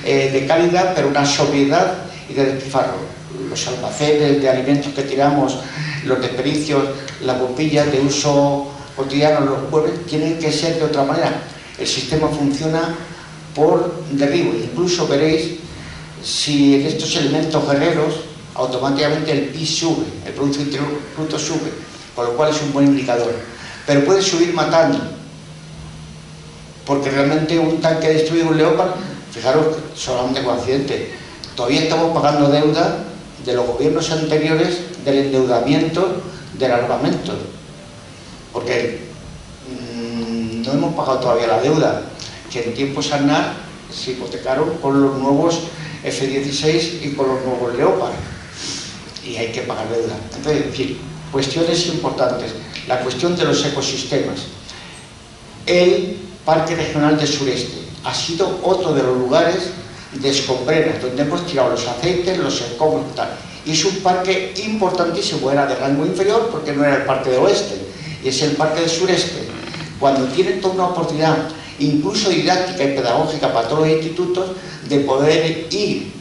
de calidad, pero una sobriedad y de despilfarro. Los almacenes de alimentos que tiramos, los desperdicios, las bombillas de uso cotidiano, los muebles, tienen que ser de otra manera. El sistema funciona por derribo. Incluso veréis, si en estos elementos guerreros, automáticamente el PIB sube, el Producto Interior Bruto sube, con lo cual es un buen indicador. Pero puede subir matando, porque realmente un tanque destruido, un Leopard, fijaros, solamente con accidente, todavía estamos pagando deuda de los gobiernos anteriores del endeudamiento del armamento, porque no hemos pagado todavía la deuda que en tiempos Aznar se hipotecaron con los nuevos F-16 y con los nuevos Leopard, y hay que pagar deuda. Entonces, en fin, cuestiones importantes. La cuestión de los ecosistemas. El Parque Regional del Sureste ha sido otro de los lugares de escombreras, donde hemos tirado los aceites, los escombros y tal. Y es un parque importantísimo, era de rango inferior porque no era el Parque del Oeste, y es el Parque del Sureste. Cuando tienen toda una oportunidad, incluso didáctica y pedagógica para todos los institutos, de poder ir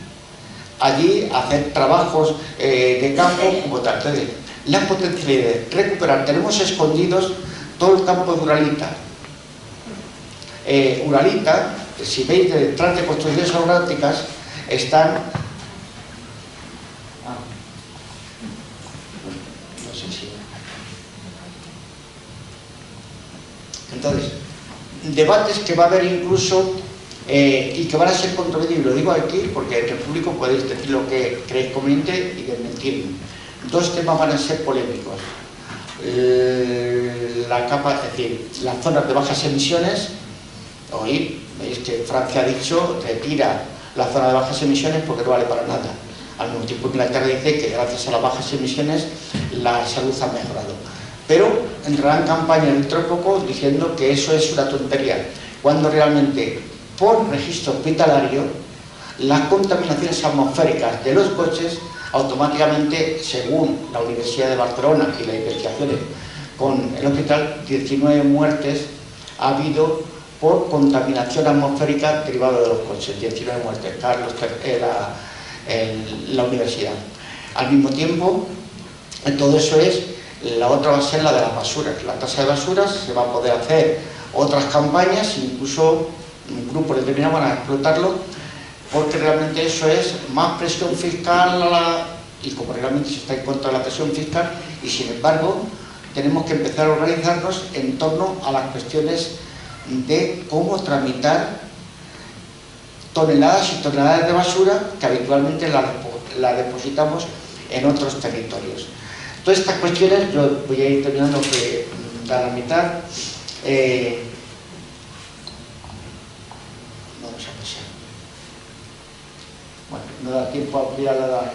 allí a hacer trabajos de campo como tal. Entonces, la potencialidad de recuperar, tenemos escondidos todo el campo de Uralita. Uralita, si veis detrás de construcciones aeronáuticas, están... no sé si... Entonces, debates que va a haber incluso y que van a ser controvertidos. Lo digo aquí porque en el público podéis decir lo que creéis conveniente y desmentirme. Dos temas van a ser polémicos. La capa, es decir, las zonas de bajas emisiones. Hoy veis que Francia ha dicho retira la zona de bajas emisiones porque no vale para nada. Al mismo tiempo Inglaterra dice que gracias a las bajas emisiones la salud ha mejorado. Pero entrará en campaña dentro de poco diciendo que eso es una tontería, cuando realmente por registro hospitalario las contaminaciones atmosféricas de los coches automáticamente, según la Universidad de Barcelona y las investigaciones con el hospital, 19 muertes ha habido por contaminación atmosférica derivada de los coches, 19 muertes, Carlos, la universidad. Al mismo tiempo, todo eso es, la otra va a ser la de las basuras, la tasa de basuras, se va a poder hacer otras campañas, incluso un grupo determinado van a explotarlo, porque realmente eso es más presión fiscal, y como realmente se está en contra de la presión fiscal, y sin embargo tenemos que empezar a organizarnos en torno a las cuestiones de cómo tramitar toneladas y toneladas de basura que habitualmente la depositamos en otros territorios. Todas estas cuestiones, yo voy a ir terminando que da la mitad. Vamos a pasar. Bueno, no da tiempo a ampliar la...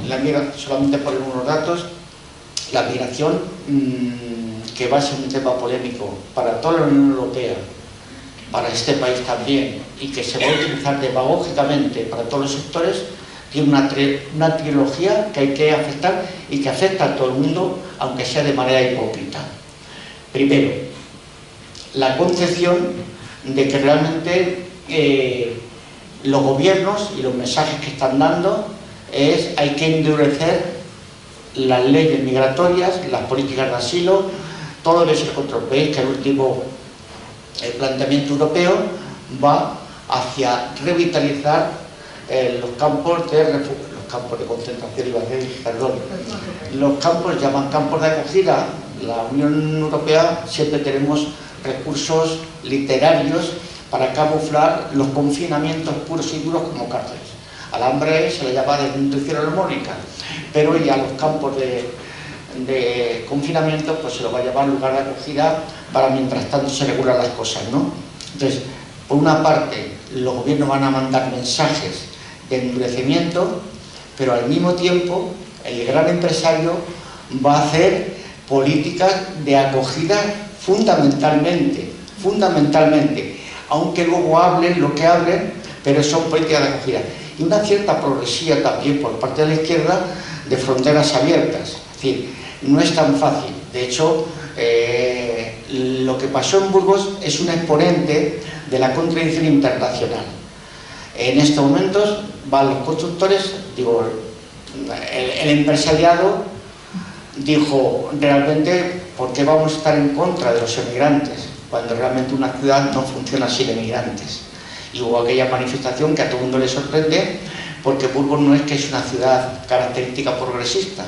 La migración, solamente poner unos datos. La migración, que va a ser un tema polémico para toda la Unión Europea, para este país también, y que se va a utilizar demagógicamente para todos los sectores, tiene una trilogía que hay que aceptar y que afecta a todo el mundo, aunque sea de manera hipócrita. Primero, la concepción de que realmente los gobiernos y los mensajes que están dando es hay que endurecer las leyes migratorias, las políticas de asilo, todo ese control. Veis que el último planteamiento europeo va hacia revitalizar los campos de concentración, los campos, llaman campos de acogida. La Unión Europea siempre tenemos recursos literarios para camuflar los confinamientos puros y duros como cárceles. Al hambre se le llama desnutrición hormónica, pero ya los campos de confinamiento pues se los va a llevar lugar de acogida para mientras tanto se regulan las cosas, ¿no? Entonces, por una parte, los gobiernos van a mandar mensajes de endurecimiento, pero al mismo tiempo el gran empresario va a hacer políticas de acogida fundamentalmente, aunque luego hablen lo que hablen, pero son políticas de acogida. Y una cierta progresía también por parte de la izquierda de fronteras abiertas. Es decir, no es tan fácil. De hecho, lo que pasó en Burgos es un exponente de la contradicción internacional. En estos momentos van los constructores, digo, el empresariado dijo realmente, ¿por qué vamos a estar en contra de los emigrantes cuando realmente una ciudad no funciona sin emigrantes? Y hubo aquella manifestación que a todo el mundo le sorprende, porque Burgos no es que es una ciudad característica progresista,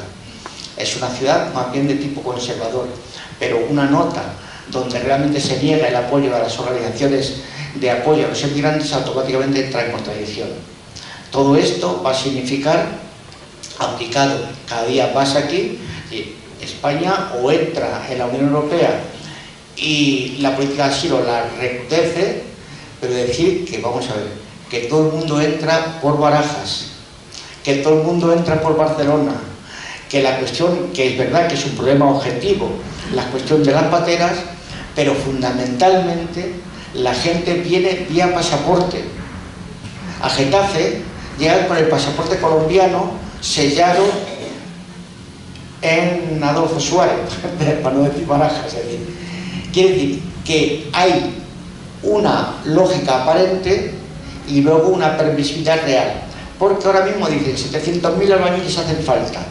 es una ciudad más bien de tipo conservador, pero una nota donde realmente se niega el apoyo a las organizaciones de apoyo a los emigrantes automáticamente entra en contradicción. Todo esto va a significar, aplicado cada día más aquí, España o entra en la Unión Europea y la política de asilo la recrudece, pero decir que, vamos a ver, que todo el mundo entra por Barajas, que todo el mundo entra por Barcelona, que la cuestión, que es verdad que es un problema objetivo, la cuestión de las pateras, pero fundamentalmente la gente viene vía pasaporte. A Getafe llegan con el pasaporte colombiano sellado en Adolfo Suárez, para no decir Barajas. Es decir, quiere decir que hay una lógica aparente y luego una permisividad real, porque ahora mismo dicen 700.000 albañiles hacen falta,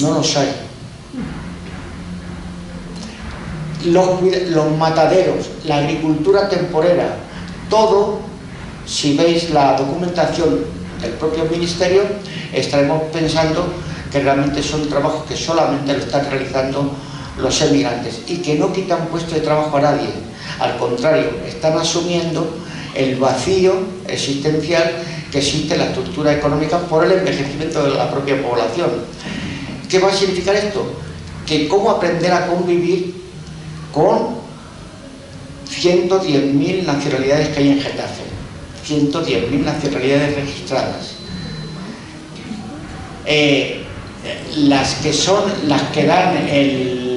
no los hay. Los mataderos, la agricultura temporera, todo, si veis la documentación del propio ministerio, estaremos pensando que realmente son trabajos que solamente lo están realizando los emigrantes y que no quitan puesto de trabajo a nadie. Al contrario, están asumiendo el vacío existencial que existe en la estructura económica por el envejecimiento de la propia población. ¿Qué va a significar esto? Que cómo aprender a convivir con 110.000 nacionalidades que hay en Getafe, 110.000 nacionalidades registradas. Las que dan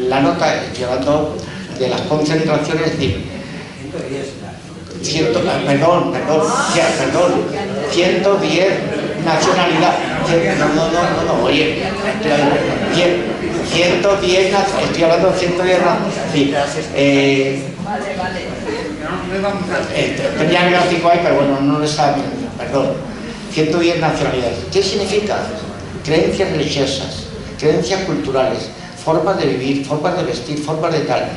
la nota, llevando de las concentraciones, es decir, 110 nacionalidades, no, oye, 110, estoy hablando de 110, sí, tenía el gráfico ahí, pero bueno, no lo estaba viendo, perdón, 110 nacionalidades. ¿Qué significa? Creencias religiosas, creencias culturales, formas de vivir, formas de vestir, formas de tal.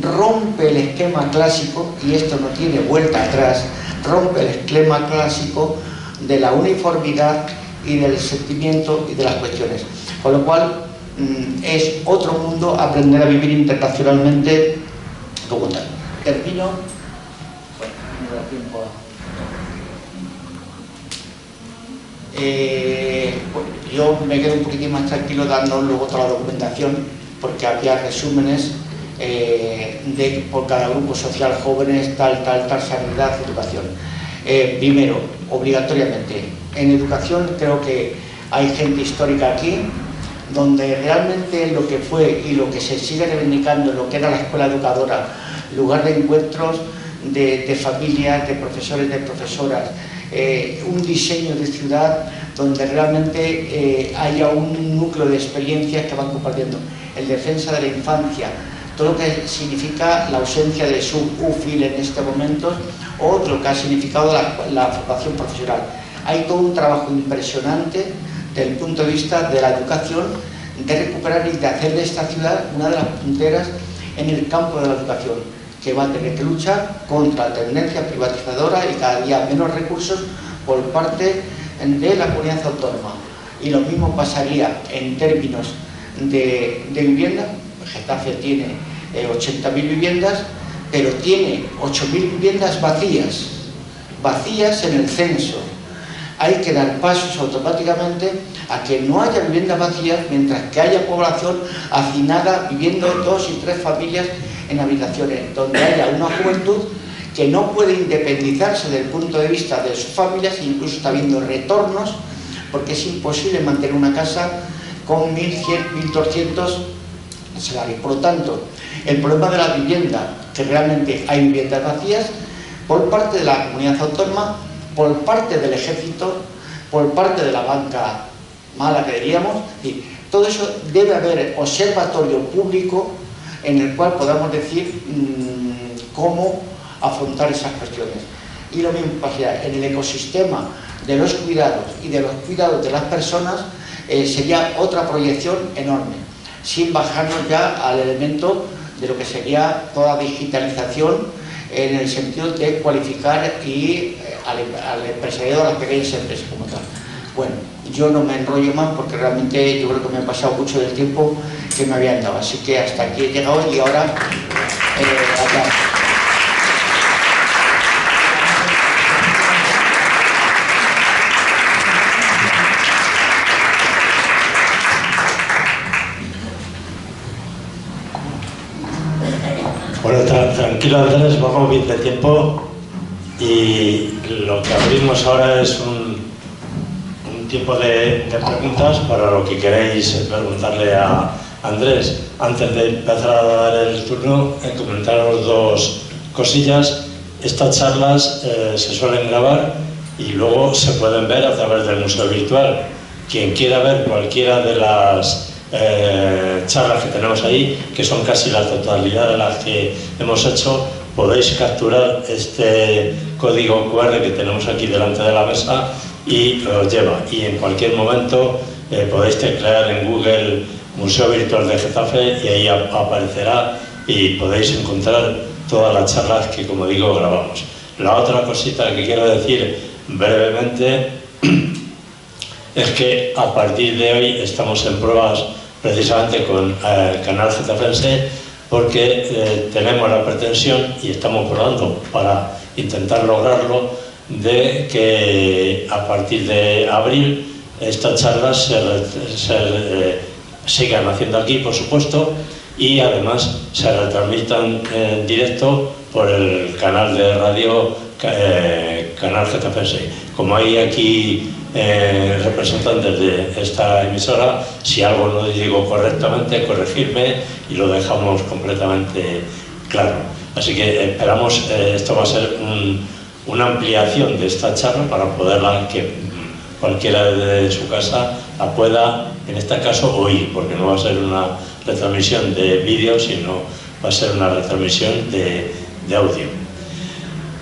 Rompe el esquema clásico, y esto no tiene vuelta atrás, rompe el esquema clásico de la uniformidad y del sentimiento y de las cuestiones. Con lo cual, es otro mundo aprender a vivir internacionalmente como tal. Termino. Bueno, no da tiempo a... yo me quedo un poquitín más tranquilo dando luego toda la documentación, porque había resúmenes por cada grupo social, jóvenes, tal, sanidad, educación. Primero, obligatoriamente, en educación creo que hay gente histórica aquí, donde realmente lo que fue y lo que se sigue reivindicando, lo que era la escuela educadora, lugar de encuentros de familias, de profesores, de profesoras, un diseño de ciudad donde realmente haya un núcleo de experiencias que van compartiendo, el defensa de la infancia, todo lo que significa la ausencia de sub-UFIL en este momento, o lo que ha significado la formación profesional. Hay todo un trabajo impresionante desde el punto de vista de la educación, de recuperar y de hacer de esta ciudad una de las punteras en el campo de la educación, que va a tener que luchar contra la tendencia privatizadora y cada día menos recursos por parte de la comunidad autónoma. Y lo mismo pasaría en términos de vivienda. Getafe tiene 80.000 viviendas, pero tiene 8.000 viviendas vacías en el censo. Hay que dar pasos automáticamente a que no haya viviendas vacías mientras que haya población hacinada viviendo 2 y 3 familias en habitaciones, donde haya una juventud que no puede independizarse desde el punto de vista de sus familias e incluso está viendo retornos, porque es imposible mantener una casa con 1.100, 1.200 salarios. Por lo tanto, el problema de la vivienda, que realmente hay viviendas vacías, por parte de la comunidad autónoma, por parte del ejército, por parte de la banca mala que diríamos, y todo eso debe haber observatorio público en el cual podamos decir cómo afrontar esas cuestiones. Y lo mismo pasa en el ecosistema de los cuidados y de los cuidados de las personas, sería otra proyección enorme, sin bajarnos ya al elemento de lo que sería toda digitalización en el sentido de cualificar y al empresariado, a las pequeñas empresas como tal. Bueno, yo no me enrollo más porque realmente yo creo que me he pasado mucho del tiempo que me habían dado, así que hasta aquí he llegado y ahora acá. Bueno, tranquilo Andrés, vamos bien de tiempo y lo que abrimos ahora es un tiempo de preguntas para lo que queréis preguntarle a Andrés. Antes de empezar a dar el turno, comentaros 2 cosillas. Estas charlas se suelen grabar y luego se pueden ver a través del museo virtual. Quien quiera ver cualquiera de las charlas que tenemos ahí, que son casi la totalidad de las que hemos hecho, podéis capturar este código QR que tenemos aquí delante de la mesa y os lleva. Y en cualquier momento podéis teclear en Google Museo Virtual de Getafe y ahí aparecerá y podéis encontrar todas las charlas que, como digo, grabamos. La otra cosita que quiero decir brevemente es que a partir de hoy estamos en pruebas precisamente con el canal getafense porque tenemos la pretensión y estamos probando para intentar lograrlo de que a partir de abril estas charlas se sigan haciendo aquí, por supuesto, y además se retransmitan en directo por el canal de radio Canal Getafense. Como hay aquí representantes de esta emisora, si algo no digo correctamente, corregirme y lo dejamos completamente claro. Así que esperamos, esto va a ser una ampliación de esta charla para poderla, que cualquiera de su casa la pueda, en este caso, oír, porque no va a ser una retransmisión de vídeo, sino va a ser una retransmisión de audio.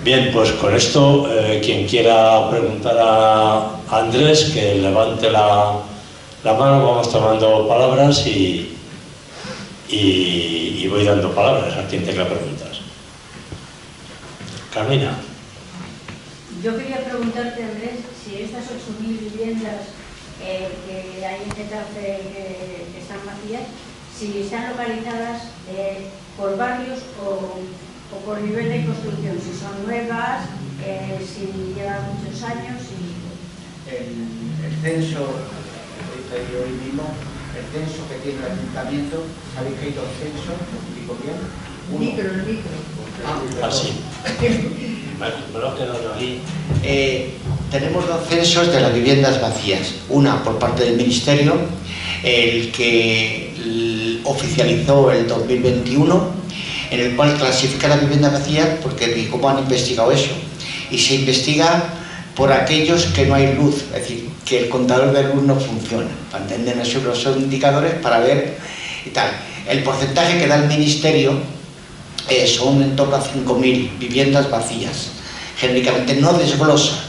Bien, pues con esto, quien quiera preguntar a Andrés, que levante la mano, vamos tomando palabras y voy dando palabras a quien tenga preguntas. Carmina. Yo quería preguntarte, Andrés, si estas 8.000 viviendas que hay en Getafe que están vacías, si están localizadas por barrios o por nivel de construcción, si son nuevas, si llevan muchos años. El censo, hoy mismo, el censo que tiene el ayuntamiento, ¿sabéis que hay 2 censos? ¿Lo explico bien? El micro. Así. Me lo quedo aquí. Tenemos 2 censos de las viviendas vacías. Una por parte del Ministerio, el que oficializó el 2021, en el cual clasifica las viviendas vacías, porque ¿cómo han investigado eso? Y se investiga por aquellos que no hay luz, es decir, que el contador de luz no funciona, para entender esos son indicadores para ver y tal. El porcentaje que da el Ministerio son en torno a 5.000 viviendas vacías. Genéricamente no desglosa,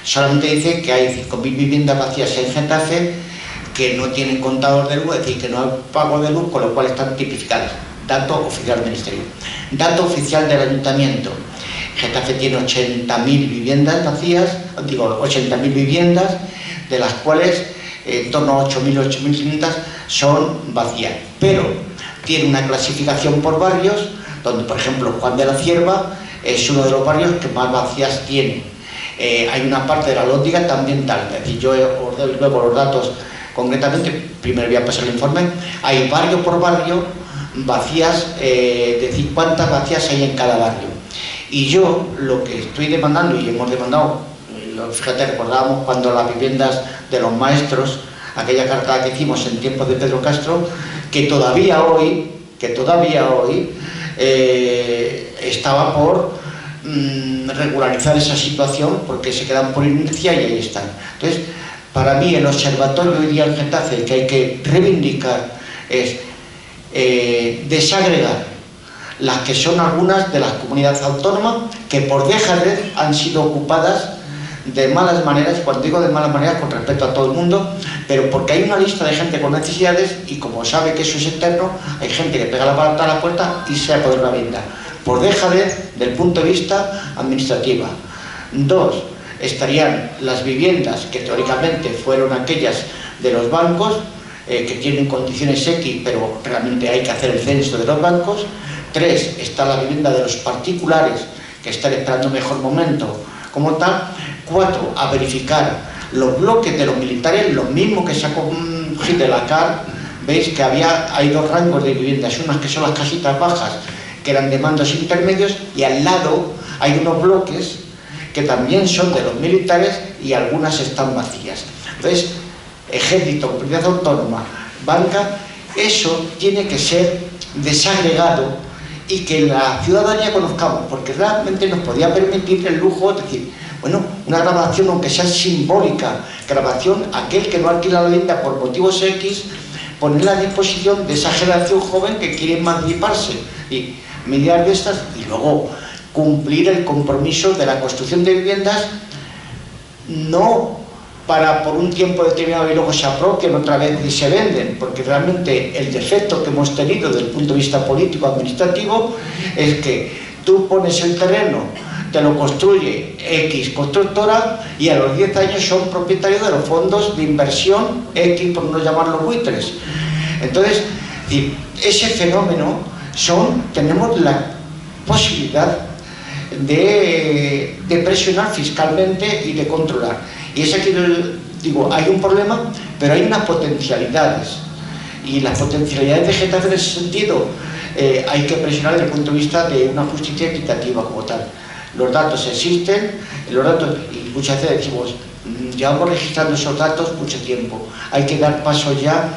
solamente dice que hay 5.000 viviendas vacías en Getafe que no tienen contador de luz, es decir, que no hay pago de luz, con lo cual están tipificadas. Dato oficial del Ministerio. Dato oficial del Ayuntamiento. Getafe tiene 80.000 viviendas vacías, digo 80.000 viviendas, de las cuales en torno a 8.000, 8.500 son vacías. Pero tiene una clasificación por barrios, donde por ejemplo Juan de la Cierva es uno de los barrios que más vacías tiene. Hay una parte de la Lóndiga también tal, es decir, yo os doy luego los datos Concretamente, primero voy a pasar el informe, hay barrio por barrio vacías, decir cuántas vacías hay en cada barrio. Y yo lo que estoy demandando, y hemos demandado, fíjate, recordábamos cuando las viviendas de los maestros, aquella carta que hicimos en tiempos de Pedro Castro, que todavía hoy estaba por regularizar esa situación, porque se quedan por inercia y ahí están. Entonces, para mí el observatorio hoy día en Getafe que hay que reivindicar es desagregar las que son algunas de las comunidades autónomas que por dejadez han sido ocupadas de malas maneras. Cuando digo de malas maneras, con respeto a todo el mundo, pero porque hay una lista de gente con necesidades y como sabe que eso es eterno, hay gente que pega la pata a la puerta y se apodera la vivienda por dejadez del punto de vista administrativa. Dos, estarían las viviendas que teóricamente fueron aquellas de los bancos, que tienen condiciones X, pero realmente hay que hacer el censo de los bancos. Tres, está la vivienda de los particulares, que están esperando un mejor momento como tal. Cuatro, a verificar los bloques de los militares, los mismos que sacó de la CAR. Veis que hay dos rangos de viviendas, unas que son las casitas bajas, que eran de mandos intermedios, y al lado hay unos bloques que también son de los militares y algunas están vacías. Entonces, ejército, comunidad autónoma, banca, eso tiene que ser desagregado y que la ciudadanía conozcamos, porque realmente nos podía permitir el lujo de decir, bueno, una grabación, aunque sea simbólica, grabación, aquel que no alquila la vivienda por motivos X, ponerla a disposición de esa generación joven que quiere emanciparse, y medidas de estas, y luego cumplir el compromiso de la construcción de viviendas, no para por un tiempo determinado y luego se apropian otra vez y se venden, porque realmente el defecto que hemos tenido desde el punto de vista político administrativo es que tú pones el terreno, te lo construye X constructora y a los 10 años son propietarios de los fondos de inversión X, por no llamarlos buitres. Entonces, ese fenómeno tenemos la posibilidad de presionar fiscalmente y de controlar. Y es aquí, digo, hay un problema, pero hay unas potencialidades. Y las potencialidades de Getafe en ese sentido hay que presionar desde el punto de vista de una justicia equitativa como tal. Los datos existen, y muchas veces decimos, llevamos registrando esos datos mucho tiempo. Hay que dar paso ya,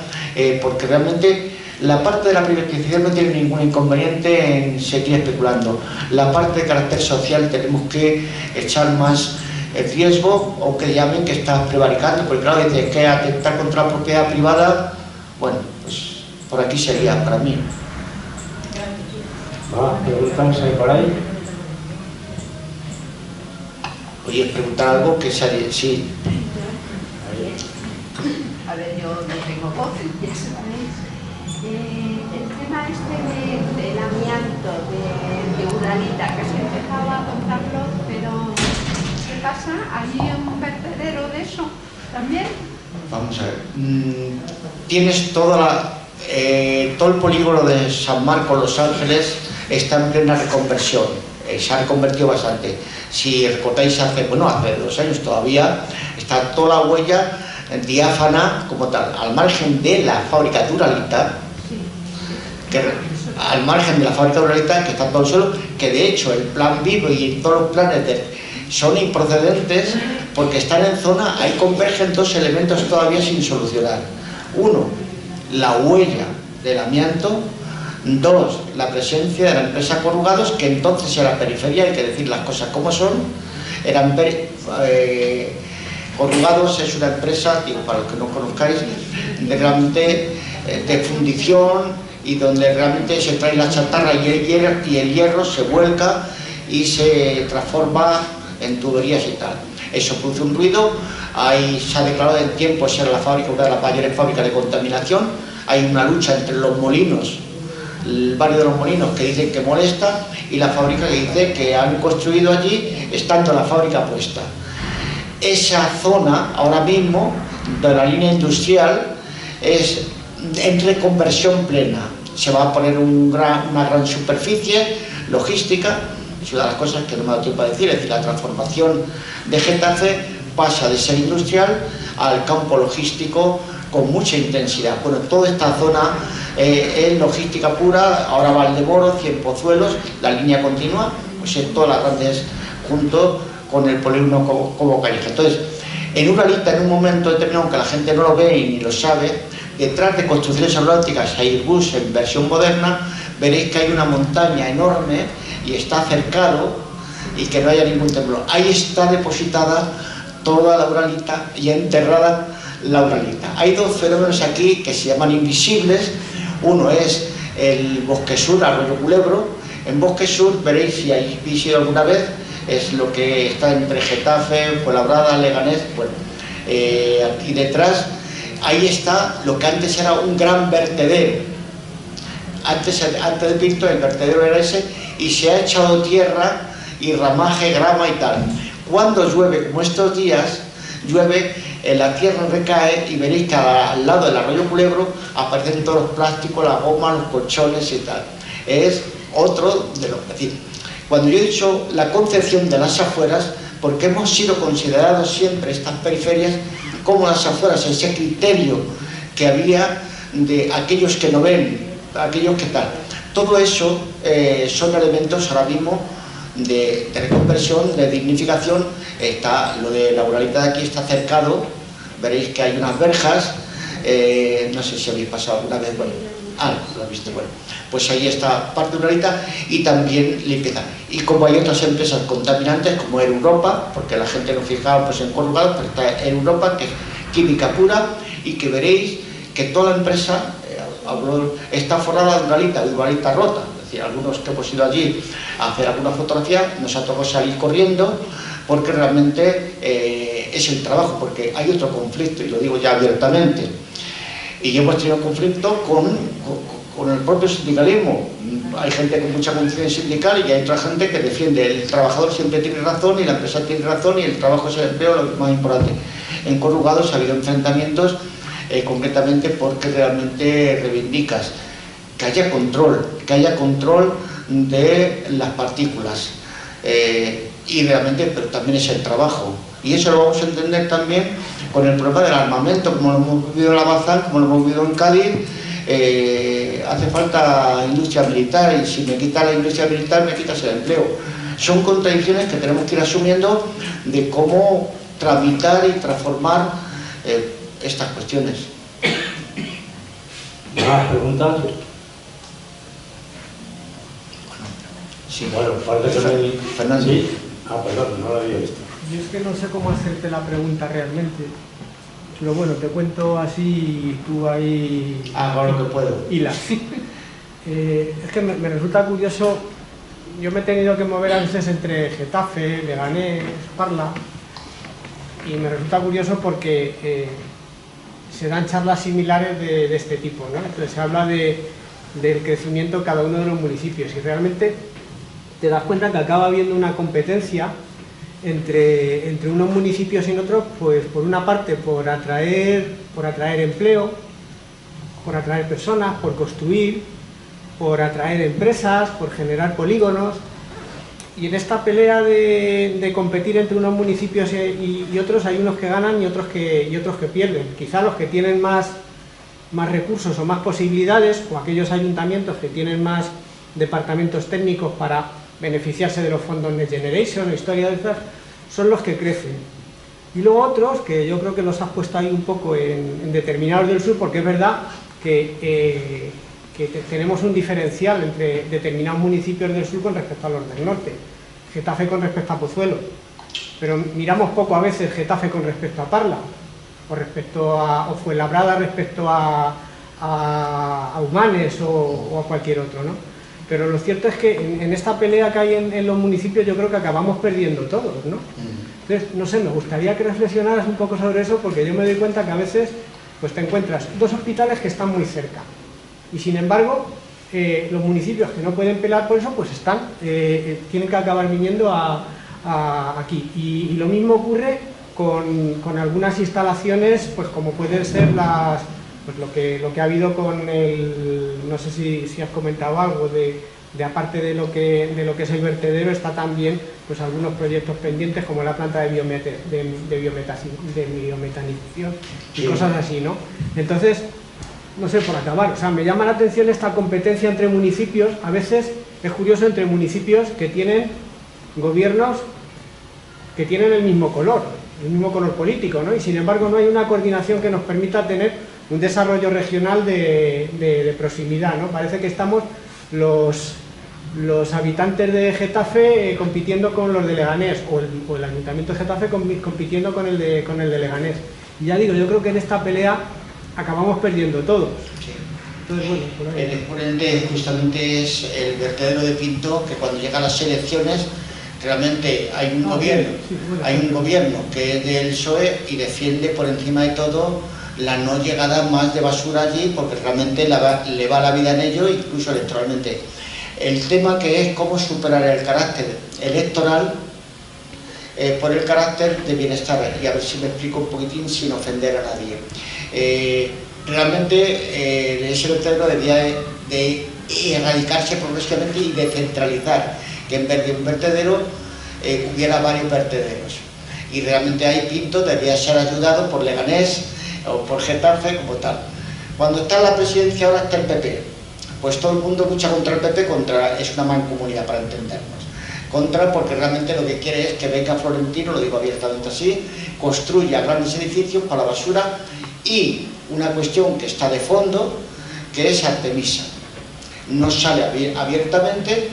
porque realmente la parte de la privatización no tiene ningún inconveniente en seguir especulando. La parte de carácter social tenemos que echar más el riesgo, o que llamen que está prevaricando, porque claro, dice que atentar contra la propiedad privada, bueno, pues por aquí sería para mí. ¿Preguntas por ahí? Oye, preguntar algo que sería, sí. A ver, yo no tengo voz, ya sabéis. El tema del amianto de Urdanita, que se empezaba a contarlo, pero ¿qué pasa? ¿Hay un vertedero de eso también? Vamos a ver. Tienes todo el polígono de San Marcos, Los Ángeles, está en plena reconversión. Se ha reconvertido bastante. Si recordáis hace 2 años todavía, está toda la huella diáfana como tal, al margen de la fábrica Duralita, que está todo el suelo, que de hecho el plan vivo y todos los planes son improcedentes, porque están en zona, ahí convergen dos elementos todavía sin solucionar. Uno, la huella del amianto. Dos, la presencia de la empresa Corrugados, que entonces era periferia, hay que decir las cosas como son. Corrugados es una empresa, digo, para los que no conozcáis, de fundición, y donde realmente se trae la chatarra y el hierro se vuelca y se transforma en tuberías y tal. Eso produce un ruido. Ahí se ha declarado en tiempo ser la fábrica, una de las mayores fábricas de contaminación. Hay una lucha entre los molinos, el barrio de los Molinos, que dicen que molesta, y la fábrica que dice que han construido allí estando la fábrica puesta. Esa zona ahora mismo de la línea industrial es en reconversión plena. Se va a poner una gran superficie logística. Es una de las cosas que no me ha dado tiempo a decir, es decir, la transformación de Getafe pasa de ser industrial al campo logístico con mucha intensidad. Bueno, toda esta zona es logística pura, ahora Valdemoro, Cienpozuelos, la línea continua, pues es todas las grandes junto con el polígono como Calleja. Entonces, en Uralita, en un momento determinado, aunque la gente no lo ve y ni lo sabe, detrás de construcciones aeronáuticas Airbus en versión moderna, veréis que hay una montaña enorme y está cercado y que no haya ningún temblor. Ahí está depositada toda la Uralita y enterrada la Uralita. Hay dos fenómenos aquí que se llaman invisibles. Uno es el Bosque Sur, Arroyo Culebro. En Bosque Sur veréis, si habéis visitado alguna vez, es lo que está entre Getafe, Fuenlabrada, Leganés, bueno, aquí detrás, ahí está lo que antes era un gran vertedero. Antes de Pinto el vertedero era ese y se ha echado tierra y ramaje, grama y tal. Cuando llueve, como estos días, llueve, la tierra recae y veréis que al lado del Arroyo Culebro aparecen todos los plásticos, las gomas, los colchones y tal. Es otro de los... Es decir, cuando yo he dicho la concepción de las afueras, porque hemos sido considerados siempre estas periferias como las afueras, ese criterio que había de aquellos que no ven, aquellos que tal. Todo eso son elementos ahora mismo de reconversión, de dignificación. Está lo de la Uralita de aquí, está cercado, veréis que hay unas verjas, no sé si habéis pasado alguna vez, bueno, lo habéis visto, bueno, pues ahí está parte de Uralita y también limpieza. Y como hay otras empresas contaminantes como Europa, porque la gente no fijaba pues en Corrugados, pero está Europa, que es química pura, y que veréis que toda la empresa está forrada de Uralita rota. Es decir, algunos que hemos ido allí a hacer alguna fotografía nos ha tocado salir corriendo porque realmente es el trabajo, porque hay otro conflicto, y lo digo ya abiertamente, y hemos tenido conflicto con el propio sindicalismo. Hay gente con mucha conciencia sindical y hay otra gente que defiende el trabajador siempre tiene razón y la empresa tiene razón y el trabajo es el empleo, lo más importante. En Corrugados ha habido enfrentamientos concretamente porque realmente reivindicas que haya control de las partículas y realmente, pero también es el trabajo, y eso lo vamos a entender también con el problema del armamento, como lo hemos vivido en la Bazán, como lo hemos vivido en Cádiz. Hace falta industria militar y si me quitas la industria militar me quitas el empleo. Son contradicciones que tenemos que ir asumiendo de cómo tramitar y transformar estas cuestiones. ¿Más preguntas? Sí, bueno, parece que Fernando. Sí. Perdón, no lo había visto. Yo es que no sé cómo hacerte la pregunta realmente, pero bueno, te cuento así, tú ahí... Hago lo que puedo. Hilas. Es que me resulta curioso, yo me he tenido que mover a veces entre Getafe, Leganés, Parla, y me resulta curioso porque se dan charlas similares de este tipo, ¿no? Entonces se habla del crecimiento de cada uno de los municipios y realmente te das cuenta que acaba habiendo una competencia entre unos municipios y otros, pues por una parte por atraer empleo, por atraer personas, por construir, por atraer empresas, por generar polígonos, y en esta pelea de competir entre unos municipios y otros hay unos que ganan y otros que pierden. Quizá los que tienen más recursos o más posibilidades, o aquellos ayuntamientos que tienen más departamentos técnicos para beneficiarse de los fondos Next Generation o historia de estas, son los que crecen. Y luego otros, que yo creo que los has puesto ahí un poco en determinados del sur, porque es verdad que tenemos un diferencial entre determinados municipios del sur con respecto a los del norte. Getafe con respecto a Pozuelo, pero miramos poco a veces Getafe con respecto a Parla, o Fuenlabrada respecto a Humanes o a cualquier otro, ¿no? Pero lo cierto es que en esta pelea que hay en los municipios yo creo que acabamos perdiendo todos, ¿no? Entonces, no sé, me gustaría que reflexionaras un poco sobre eso, porque yo me doy cuenta que a veces pues te encuentras dos hospitales que están muy cerca y sin embargo los municipios que no pueden pelear por eso pues tienen que acabar viniendo aquí, y lo mismo ocurre con algunas instalaciones, pues como pueden ser lo que ha habido con no sé si has comentado algo de aparte de lo que es el vertedero, está también pues algunos proyectos pendientes como la planta de biometanización y cosas así, ¿no? Entonces, no sé, por acabar, o sea, me llama la atención esta competencia entre municipios. A veces es curioso, entre municipios que tienen gobiernos que tienen el mismo color político, ¿no? Y sin embargo no hay una coordinación que nos permita tener un desarrollo regional de proximidad, ¿no? Parece que estamos los habitantes de Getafe compitiendo con los de Leganés, o el Ayuntamiento de Getafe compitiendo con el de Leganés. Y ya digo, yo creo que en esta pelea acabamos perdiendo todos. Sí. Entonces, bueno, por ahí. El exponente justamente es el vertedero de Pinto, que cuando llegan las elecciones realmente hay un gobierno que es del PSOE y defiende por encima de todo la no llegada más de basura allí, porque realmente le va la vida en ello, incluso electoralmente. El tema que es cómo superar el carácter electoral por el carácter de bienestar, y a ver si me explico un poquitín sin ofender a nadie. Realmente ese vertedero debía de erradicarse progresivamente y descentralizar, que en vez de un vertedero hubiera varios vertederos, y realmente ahí Pinto debía ser ayudado por Leganés o por Getafe como tal. Cuando está en la presidencia ahora está el PP, pues todo el mundo lucha contra el PP, es una mancomunidad para entendernos, porque realmente lo que quiere es que venga Florentino, lo digo abiertamente así, construya grandes edificios para la basura, y una cuestión que está de fondo, que es Artemisa. No sale abiertamente.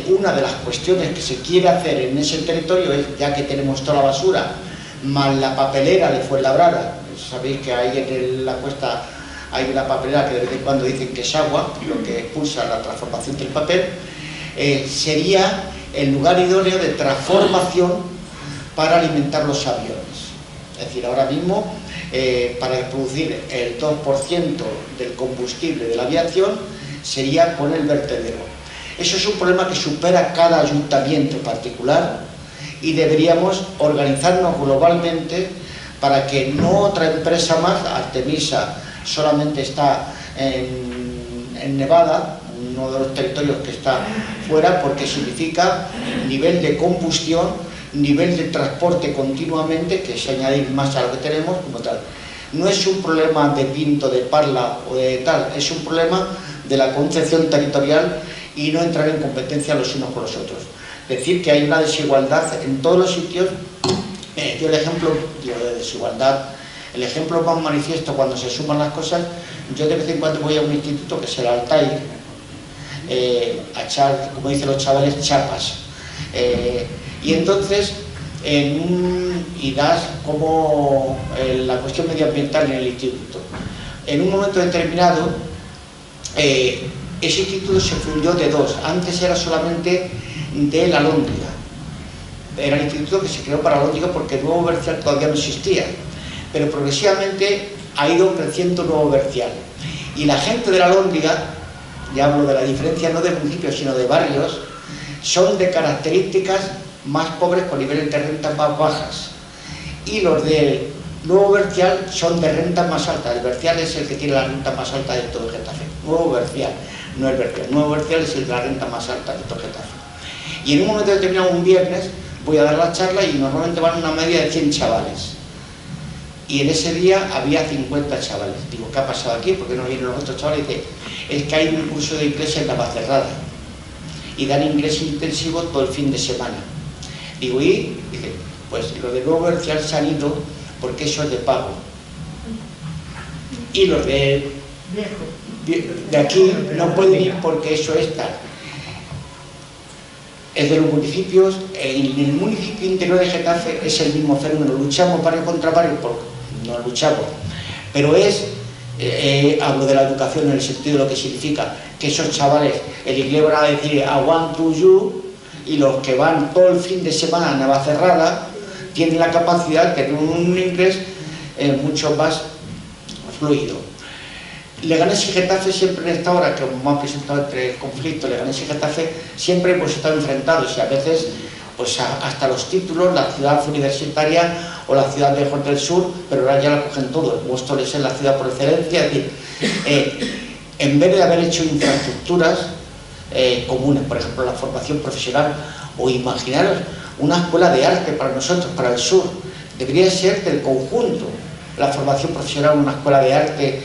Una de las cuestiones que se quiere hacer en ese territorio es, ya que tenemos toda la basura, más la papelera de Fuenlabrada, sabéis que ahí en la cuesta hay una papelera que de vez en cuando dicen que es agua, lo que expulsa la transformación del papel, sería el lugar idóneo de transformación para alimentar los aviones. Es decir, ahora mismo, para producir el 2% del combustible de la aviación, sería con el vertedero. Eso es un problema que supera cada ayuntamiento particular, y deberíamos organizarnos globalmente para que no otra empresa más. Artemisa solamente está en Nevada, uno de los territorios que está fuera, porque significa nivel de combustión, nivel de transporte continuamente, que es añadir más a lo que tenemos como tal. No es un problema de Pinto, de Parla o de tal, es un problema de la concepción territorial y no entrar en competencia los unos con los otros. Decir que hay una desigualdad en todos los sitios. Yo el ejemplo de desigualdad, el ejemplo más manifiesto cuando se suman las cosas, yo de vez en cuando voy a un instituto que es el Altair, a echar, como dicen los chavales, chapas. Y entonces, y das como la cuestión medioambiental en el instituto. En un momento determinado, ese instituto se fundió de dos. Antes era solamente de la Alhóndiga. Era el instituto que se creó para la Alhóndiga porque Nuevo Bercial todavía no existía. Pero progresivamente ha ido creciendo Nuevo Bercial. Y la gente de la Alhóndiga, ya hablo de la diferencia no de municipios sino de barrios, son de características más pobres con niveles de rentas más bajas. Y los de Nuevo Bercial son de rentas más altas. El Bercial es el que tiene la renta más alta de todo Getafe. Nuevo Bercial, no el Bercial. Nuevo Bercial es el de la renta más alta de todo Getafe. Y en un momento determinado, un viernes, voy a dar la charla y normalmente van una media de 100 chavales. Y en ese día había 50 chavales. Digo, ¿qué ha pasado aquí? ¿Por qué no vienen los otros chavales? Y dice, es que hay un curso de inglés en Navacerrada y dan inglés intensivo todo el fin de semana. Digo, y dice, pues los de Nuevo Bercial se han ido porque eso es de pago. Y los de aquí no pueden ir porque eso es tal. Es de los municipios, en el municipio interior de Getafe es el mismo fenómeno. Luchamos barrio contra barrio, no luchamos, pero hablo de la educación en el sentido de lo que significa que esos chavales, el inglés van a decir I want to you, y los que van todo el fin de semana a Navacerrada tienen la capacidad de tener un inglés mucho más fluido. Leganés y Getafe siempre en esta hora, que me han presentado entre el conflicto, Leganés y Getafe, siempre hemos estado enfrentados, y a veces pues hasta los títulos, la ciudad universitaria o la ciudad mejor del sur, pero ahora ya la cogen todo. Móstoles es la ciudad por excelencia. Es decir, en vez de haber hecho infraestructuras, comunes, por ejemplo la formación profesional, o imaginaros una escuela de arte para nosotros, para el sur, debería ser del conjunto, la formación profesional, una escuela de arte,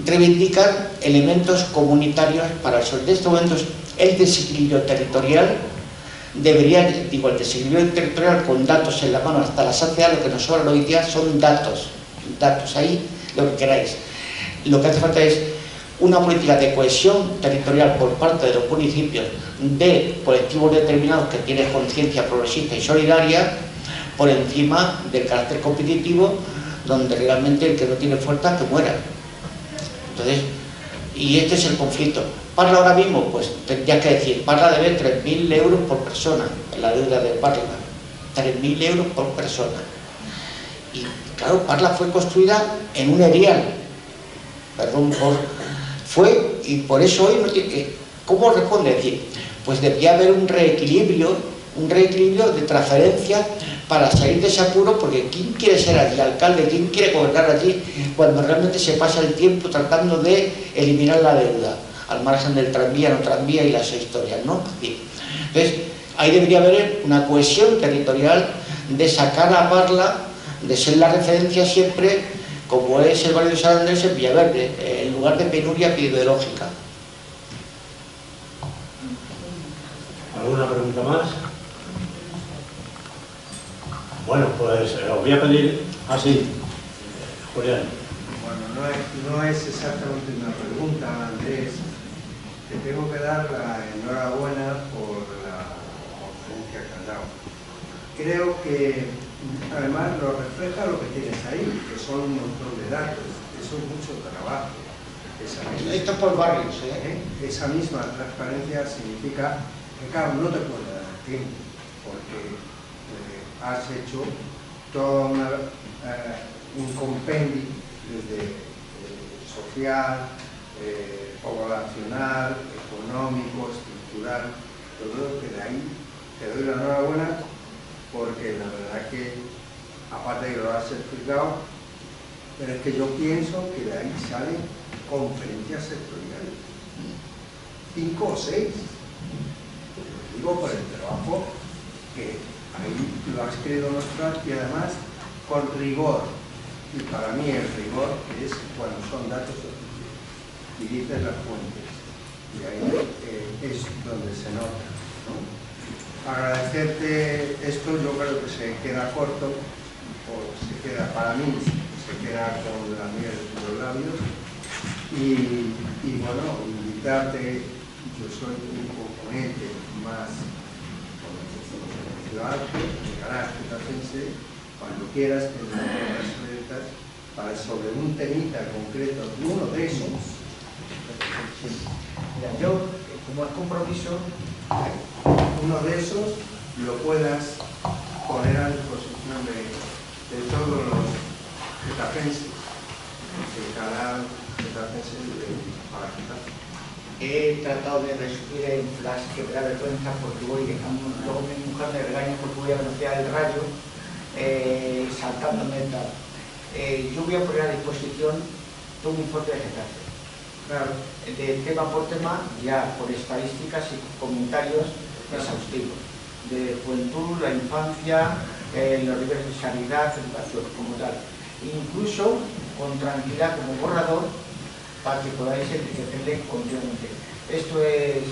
reivindicar elementos comunitarios para el sur. En estos momentos el desequilibrio territorial debería, digo, el desequilibrio territorial con datos en la mano hasta la saciedad, lo que nos sobra hoy día son datos, ahí lo que queráis. Lo que hace falta es una política de cohesión territorial por parte de los municipios, de colectivos determinados que tienen conciencia progresista y solidaria, por encima del carácter competitivo, donde realmente el que no tiene fuerza que muera. Entonces, y este es el conflicto. Parla ahora mismo, pues tendría que decir, Parla debe 3.000 euros por persona, en la deuda de Parla, 3.000 euros por persona. Y claro, Parla fue construida en un erial, y por eso hoy no tiene que... ¿Cómo responde? Es decir, pues debería haber un reequilibrio de transferencia para salir de ese apuro, porque ¿quién quiere ser allí alcalde? ¿Quién quiere gobernar allí cuando realmente se pasa el tiempo tratando de eliminar la deuda, al margen del tranvía, no tranvía y las historias, ¿no? Entonces, ahí debería haber una cohesión territorial de sacar a Parla, de ser la referencia siempre, como es el barrio de San Andrés en Villaverde, en lugar de penuria epidemiológica. ¿Alguna pregunta más? Bueno, pues os voy a pedir así, Julián. Bueno, no es exactamente una pregunta, Andrés. Te tengo que dar la enhorabuena por la conferencia que has dado. Creo que además lo refleja lo que tienes ahí, que son un montón de datos. Eso es mucho trabajo. Esto es por barrios, ¿eh? Esa misma transparencia significa que, claro, no te puede dar tiempo, porque has hecho todo un compendio desde social, poblacional, económico, estructural, todo, que de ahí te doy la enhorabuena, porque la verdad que, aparte de que lo has explicado, pero es que yo pienso que de ahí salen conferencias sectoriales, 5 o 6, digo por el trabajo que ahí lo has querido mostrar, y además con rigor. Y para mí el rigor es cuando son datos oficiales y dices las fuentes, y ahí es donde se nota, ¿no? Agradecerte esto, yo creo que se queda corto, o se queda, para mí se queda con la miel de los labios, y bueno, invitarte. Yo soy un componente más de carácter tacense, cuando quieras que nos las abiertas para sobre un temita concreto, uno de esos. Mira, yo, como compromiso, uno de esos lo puedas poner a disposición de todos los getacenses, de cada getacense para Getafe. He tratado de resumir en flash que me da vergüenza porque voy dejando, luego mi mujer me regaña porque voy a velocidad del rayo, saltándome tal. Yo voy a poner a disposición todo un informe de Getafe. Claro, de tema por tema, ya por estadísticas y comentarios exhaustivos. De juventud, la infancia, los niveles de sanidad, educación, como tal. Incluso con tranquilidad como borrador, para que podáis enriquecerle continuamente. Esto es,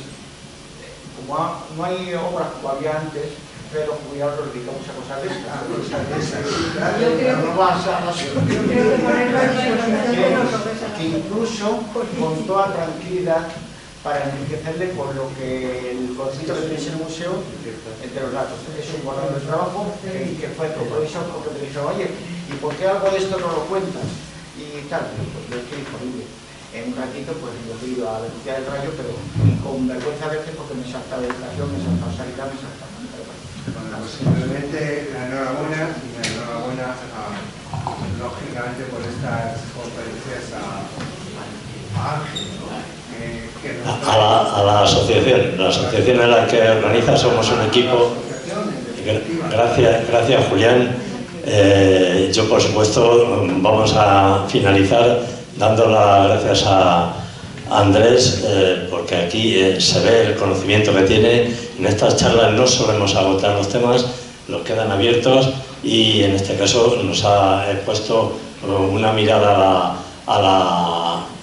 como no hay obras como había antes, pero los jubilados nos dedicamos a cosas de estas. Que incluso con toda tranquilidad, para enriquecerle con lo que el concepto que tenéis en el museo, entre los datos. Es un borrador de trabajo que fue compromiso porque me dijeron, oye, ¿y por qué algo de esto no lo cuentas? Y tal, pues lo estoy disponible. En un ratito pues lo he ido a la velocidad del rayo, pero con vergüenza a veces porque me salta la educación, me salta la sanidad, me salta. Bueno, pues simplemente la enhorabuena, y la enhorabuena lógicamente por estas conferencias a Ángel, ¿no? A la asociación en la que organiza, somos un equipo. Gracias Julián. Yo por supuesto vamos a finalizar dando las gracias a Andrés, porque aquí se ve el conocimiento que tiene. En estas charlas no solemos agotar los temas, los quedan abiertos, y en este caso nos ha puesto una mirada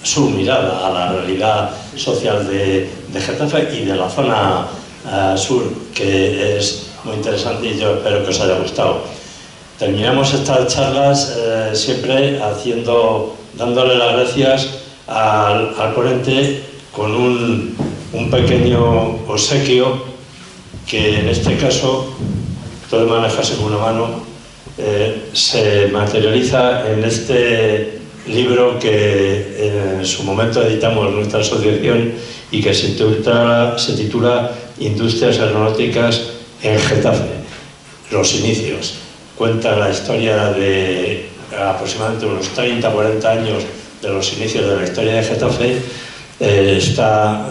su mirada a la realidad social de Getafe y de la zona sur, que es muy interesante, y yo espero que os haya gustado. Terminamos estas charlas siempre dándole las gracias al ponente con un pequeño obsequio, que en este caso, todo manejarse con una mano, se materializa en este libro que en su momento editamos en nuestra asociación y que se titula Industrias Aeronáuticas en Getafe, los inicios. Cuenta la historia de aproximadamente unos 30-40 años de los inicios de la historia de Getafe. Está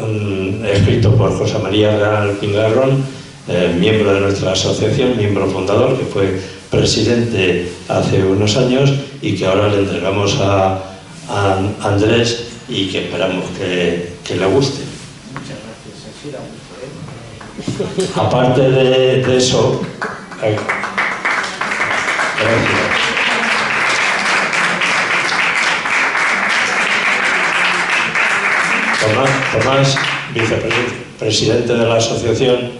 escrito por José María Real Pingarrón, miembro de nuestra asociación, miembro fundador, que fue presidente hace unos años, y que ahora le entregamos a Andrés y que esperamos que le guste. Muchas gracias. Aparte de eso, Tomás, vicepresidente de la asociación,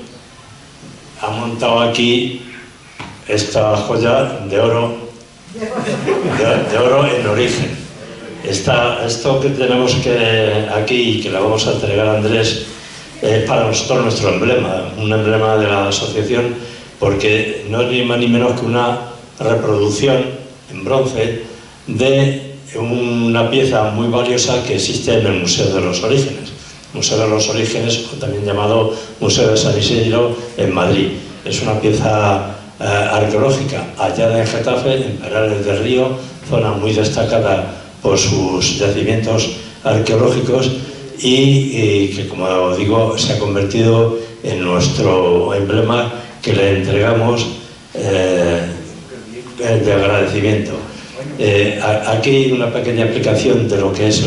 ha montado aquí esta joya de oro en origen. Esto que tenemos aquí y que le vamos a entregar a Andrés es para nosotros nuestro emblema, un emblema de la asociación, porque no es ni más ni menos que una reproducción en bronce de una pieza muy valiosa que existe en el Museo de los Orígenes. Museo de los Orígenes, o también llamado Museo de San Isidro, en Madrid. Es una pieza arqueológica hallada en Getafe, en Perales del Río, zona muy destacada por sus yacimientos arqueológicos, y que, como digo, se ha convertido en nuestro emblema, que le entregamos de agradecimiento. Aquí hay una pequeña explicación de lo que es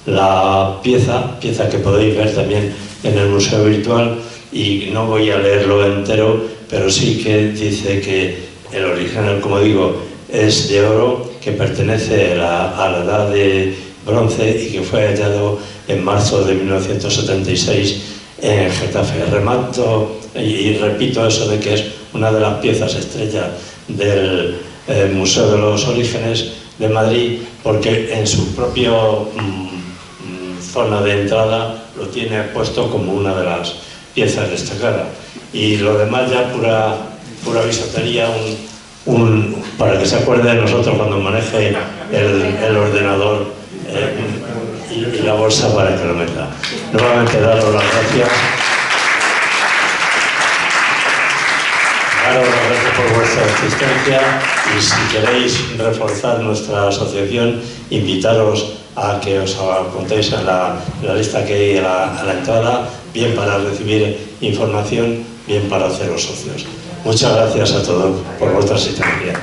la pieza que podéis ver también en el museo virtual, y no voy a leerlo entero, pero sí que dice que el original, como digo, es de oro, que pertenece a la edad de bronce y que fue hallado en marzo de 1976 en Getafe. Remato y repito eso de que es una de las piezas estrella del Museo de los Orígenes de Madrid, porque en su propia zona de entrada lo tiene puesto como una de las piezas destacadas. Y lo demás ya pura bisotería, para que se acuerde de nosotros cuando maneje el ordenador y la bolsa para que lo meta. Nuevamente daros las gracias. Daros las gracias por vuestra asistencia, y si queréis reforzar nuestra asociación, invitaros a que os apuntéis en la lista que hay a la entrada, bien para recibir información, bien para haceros socios. Muchas gracias a todos por vuestra asistencia.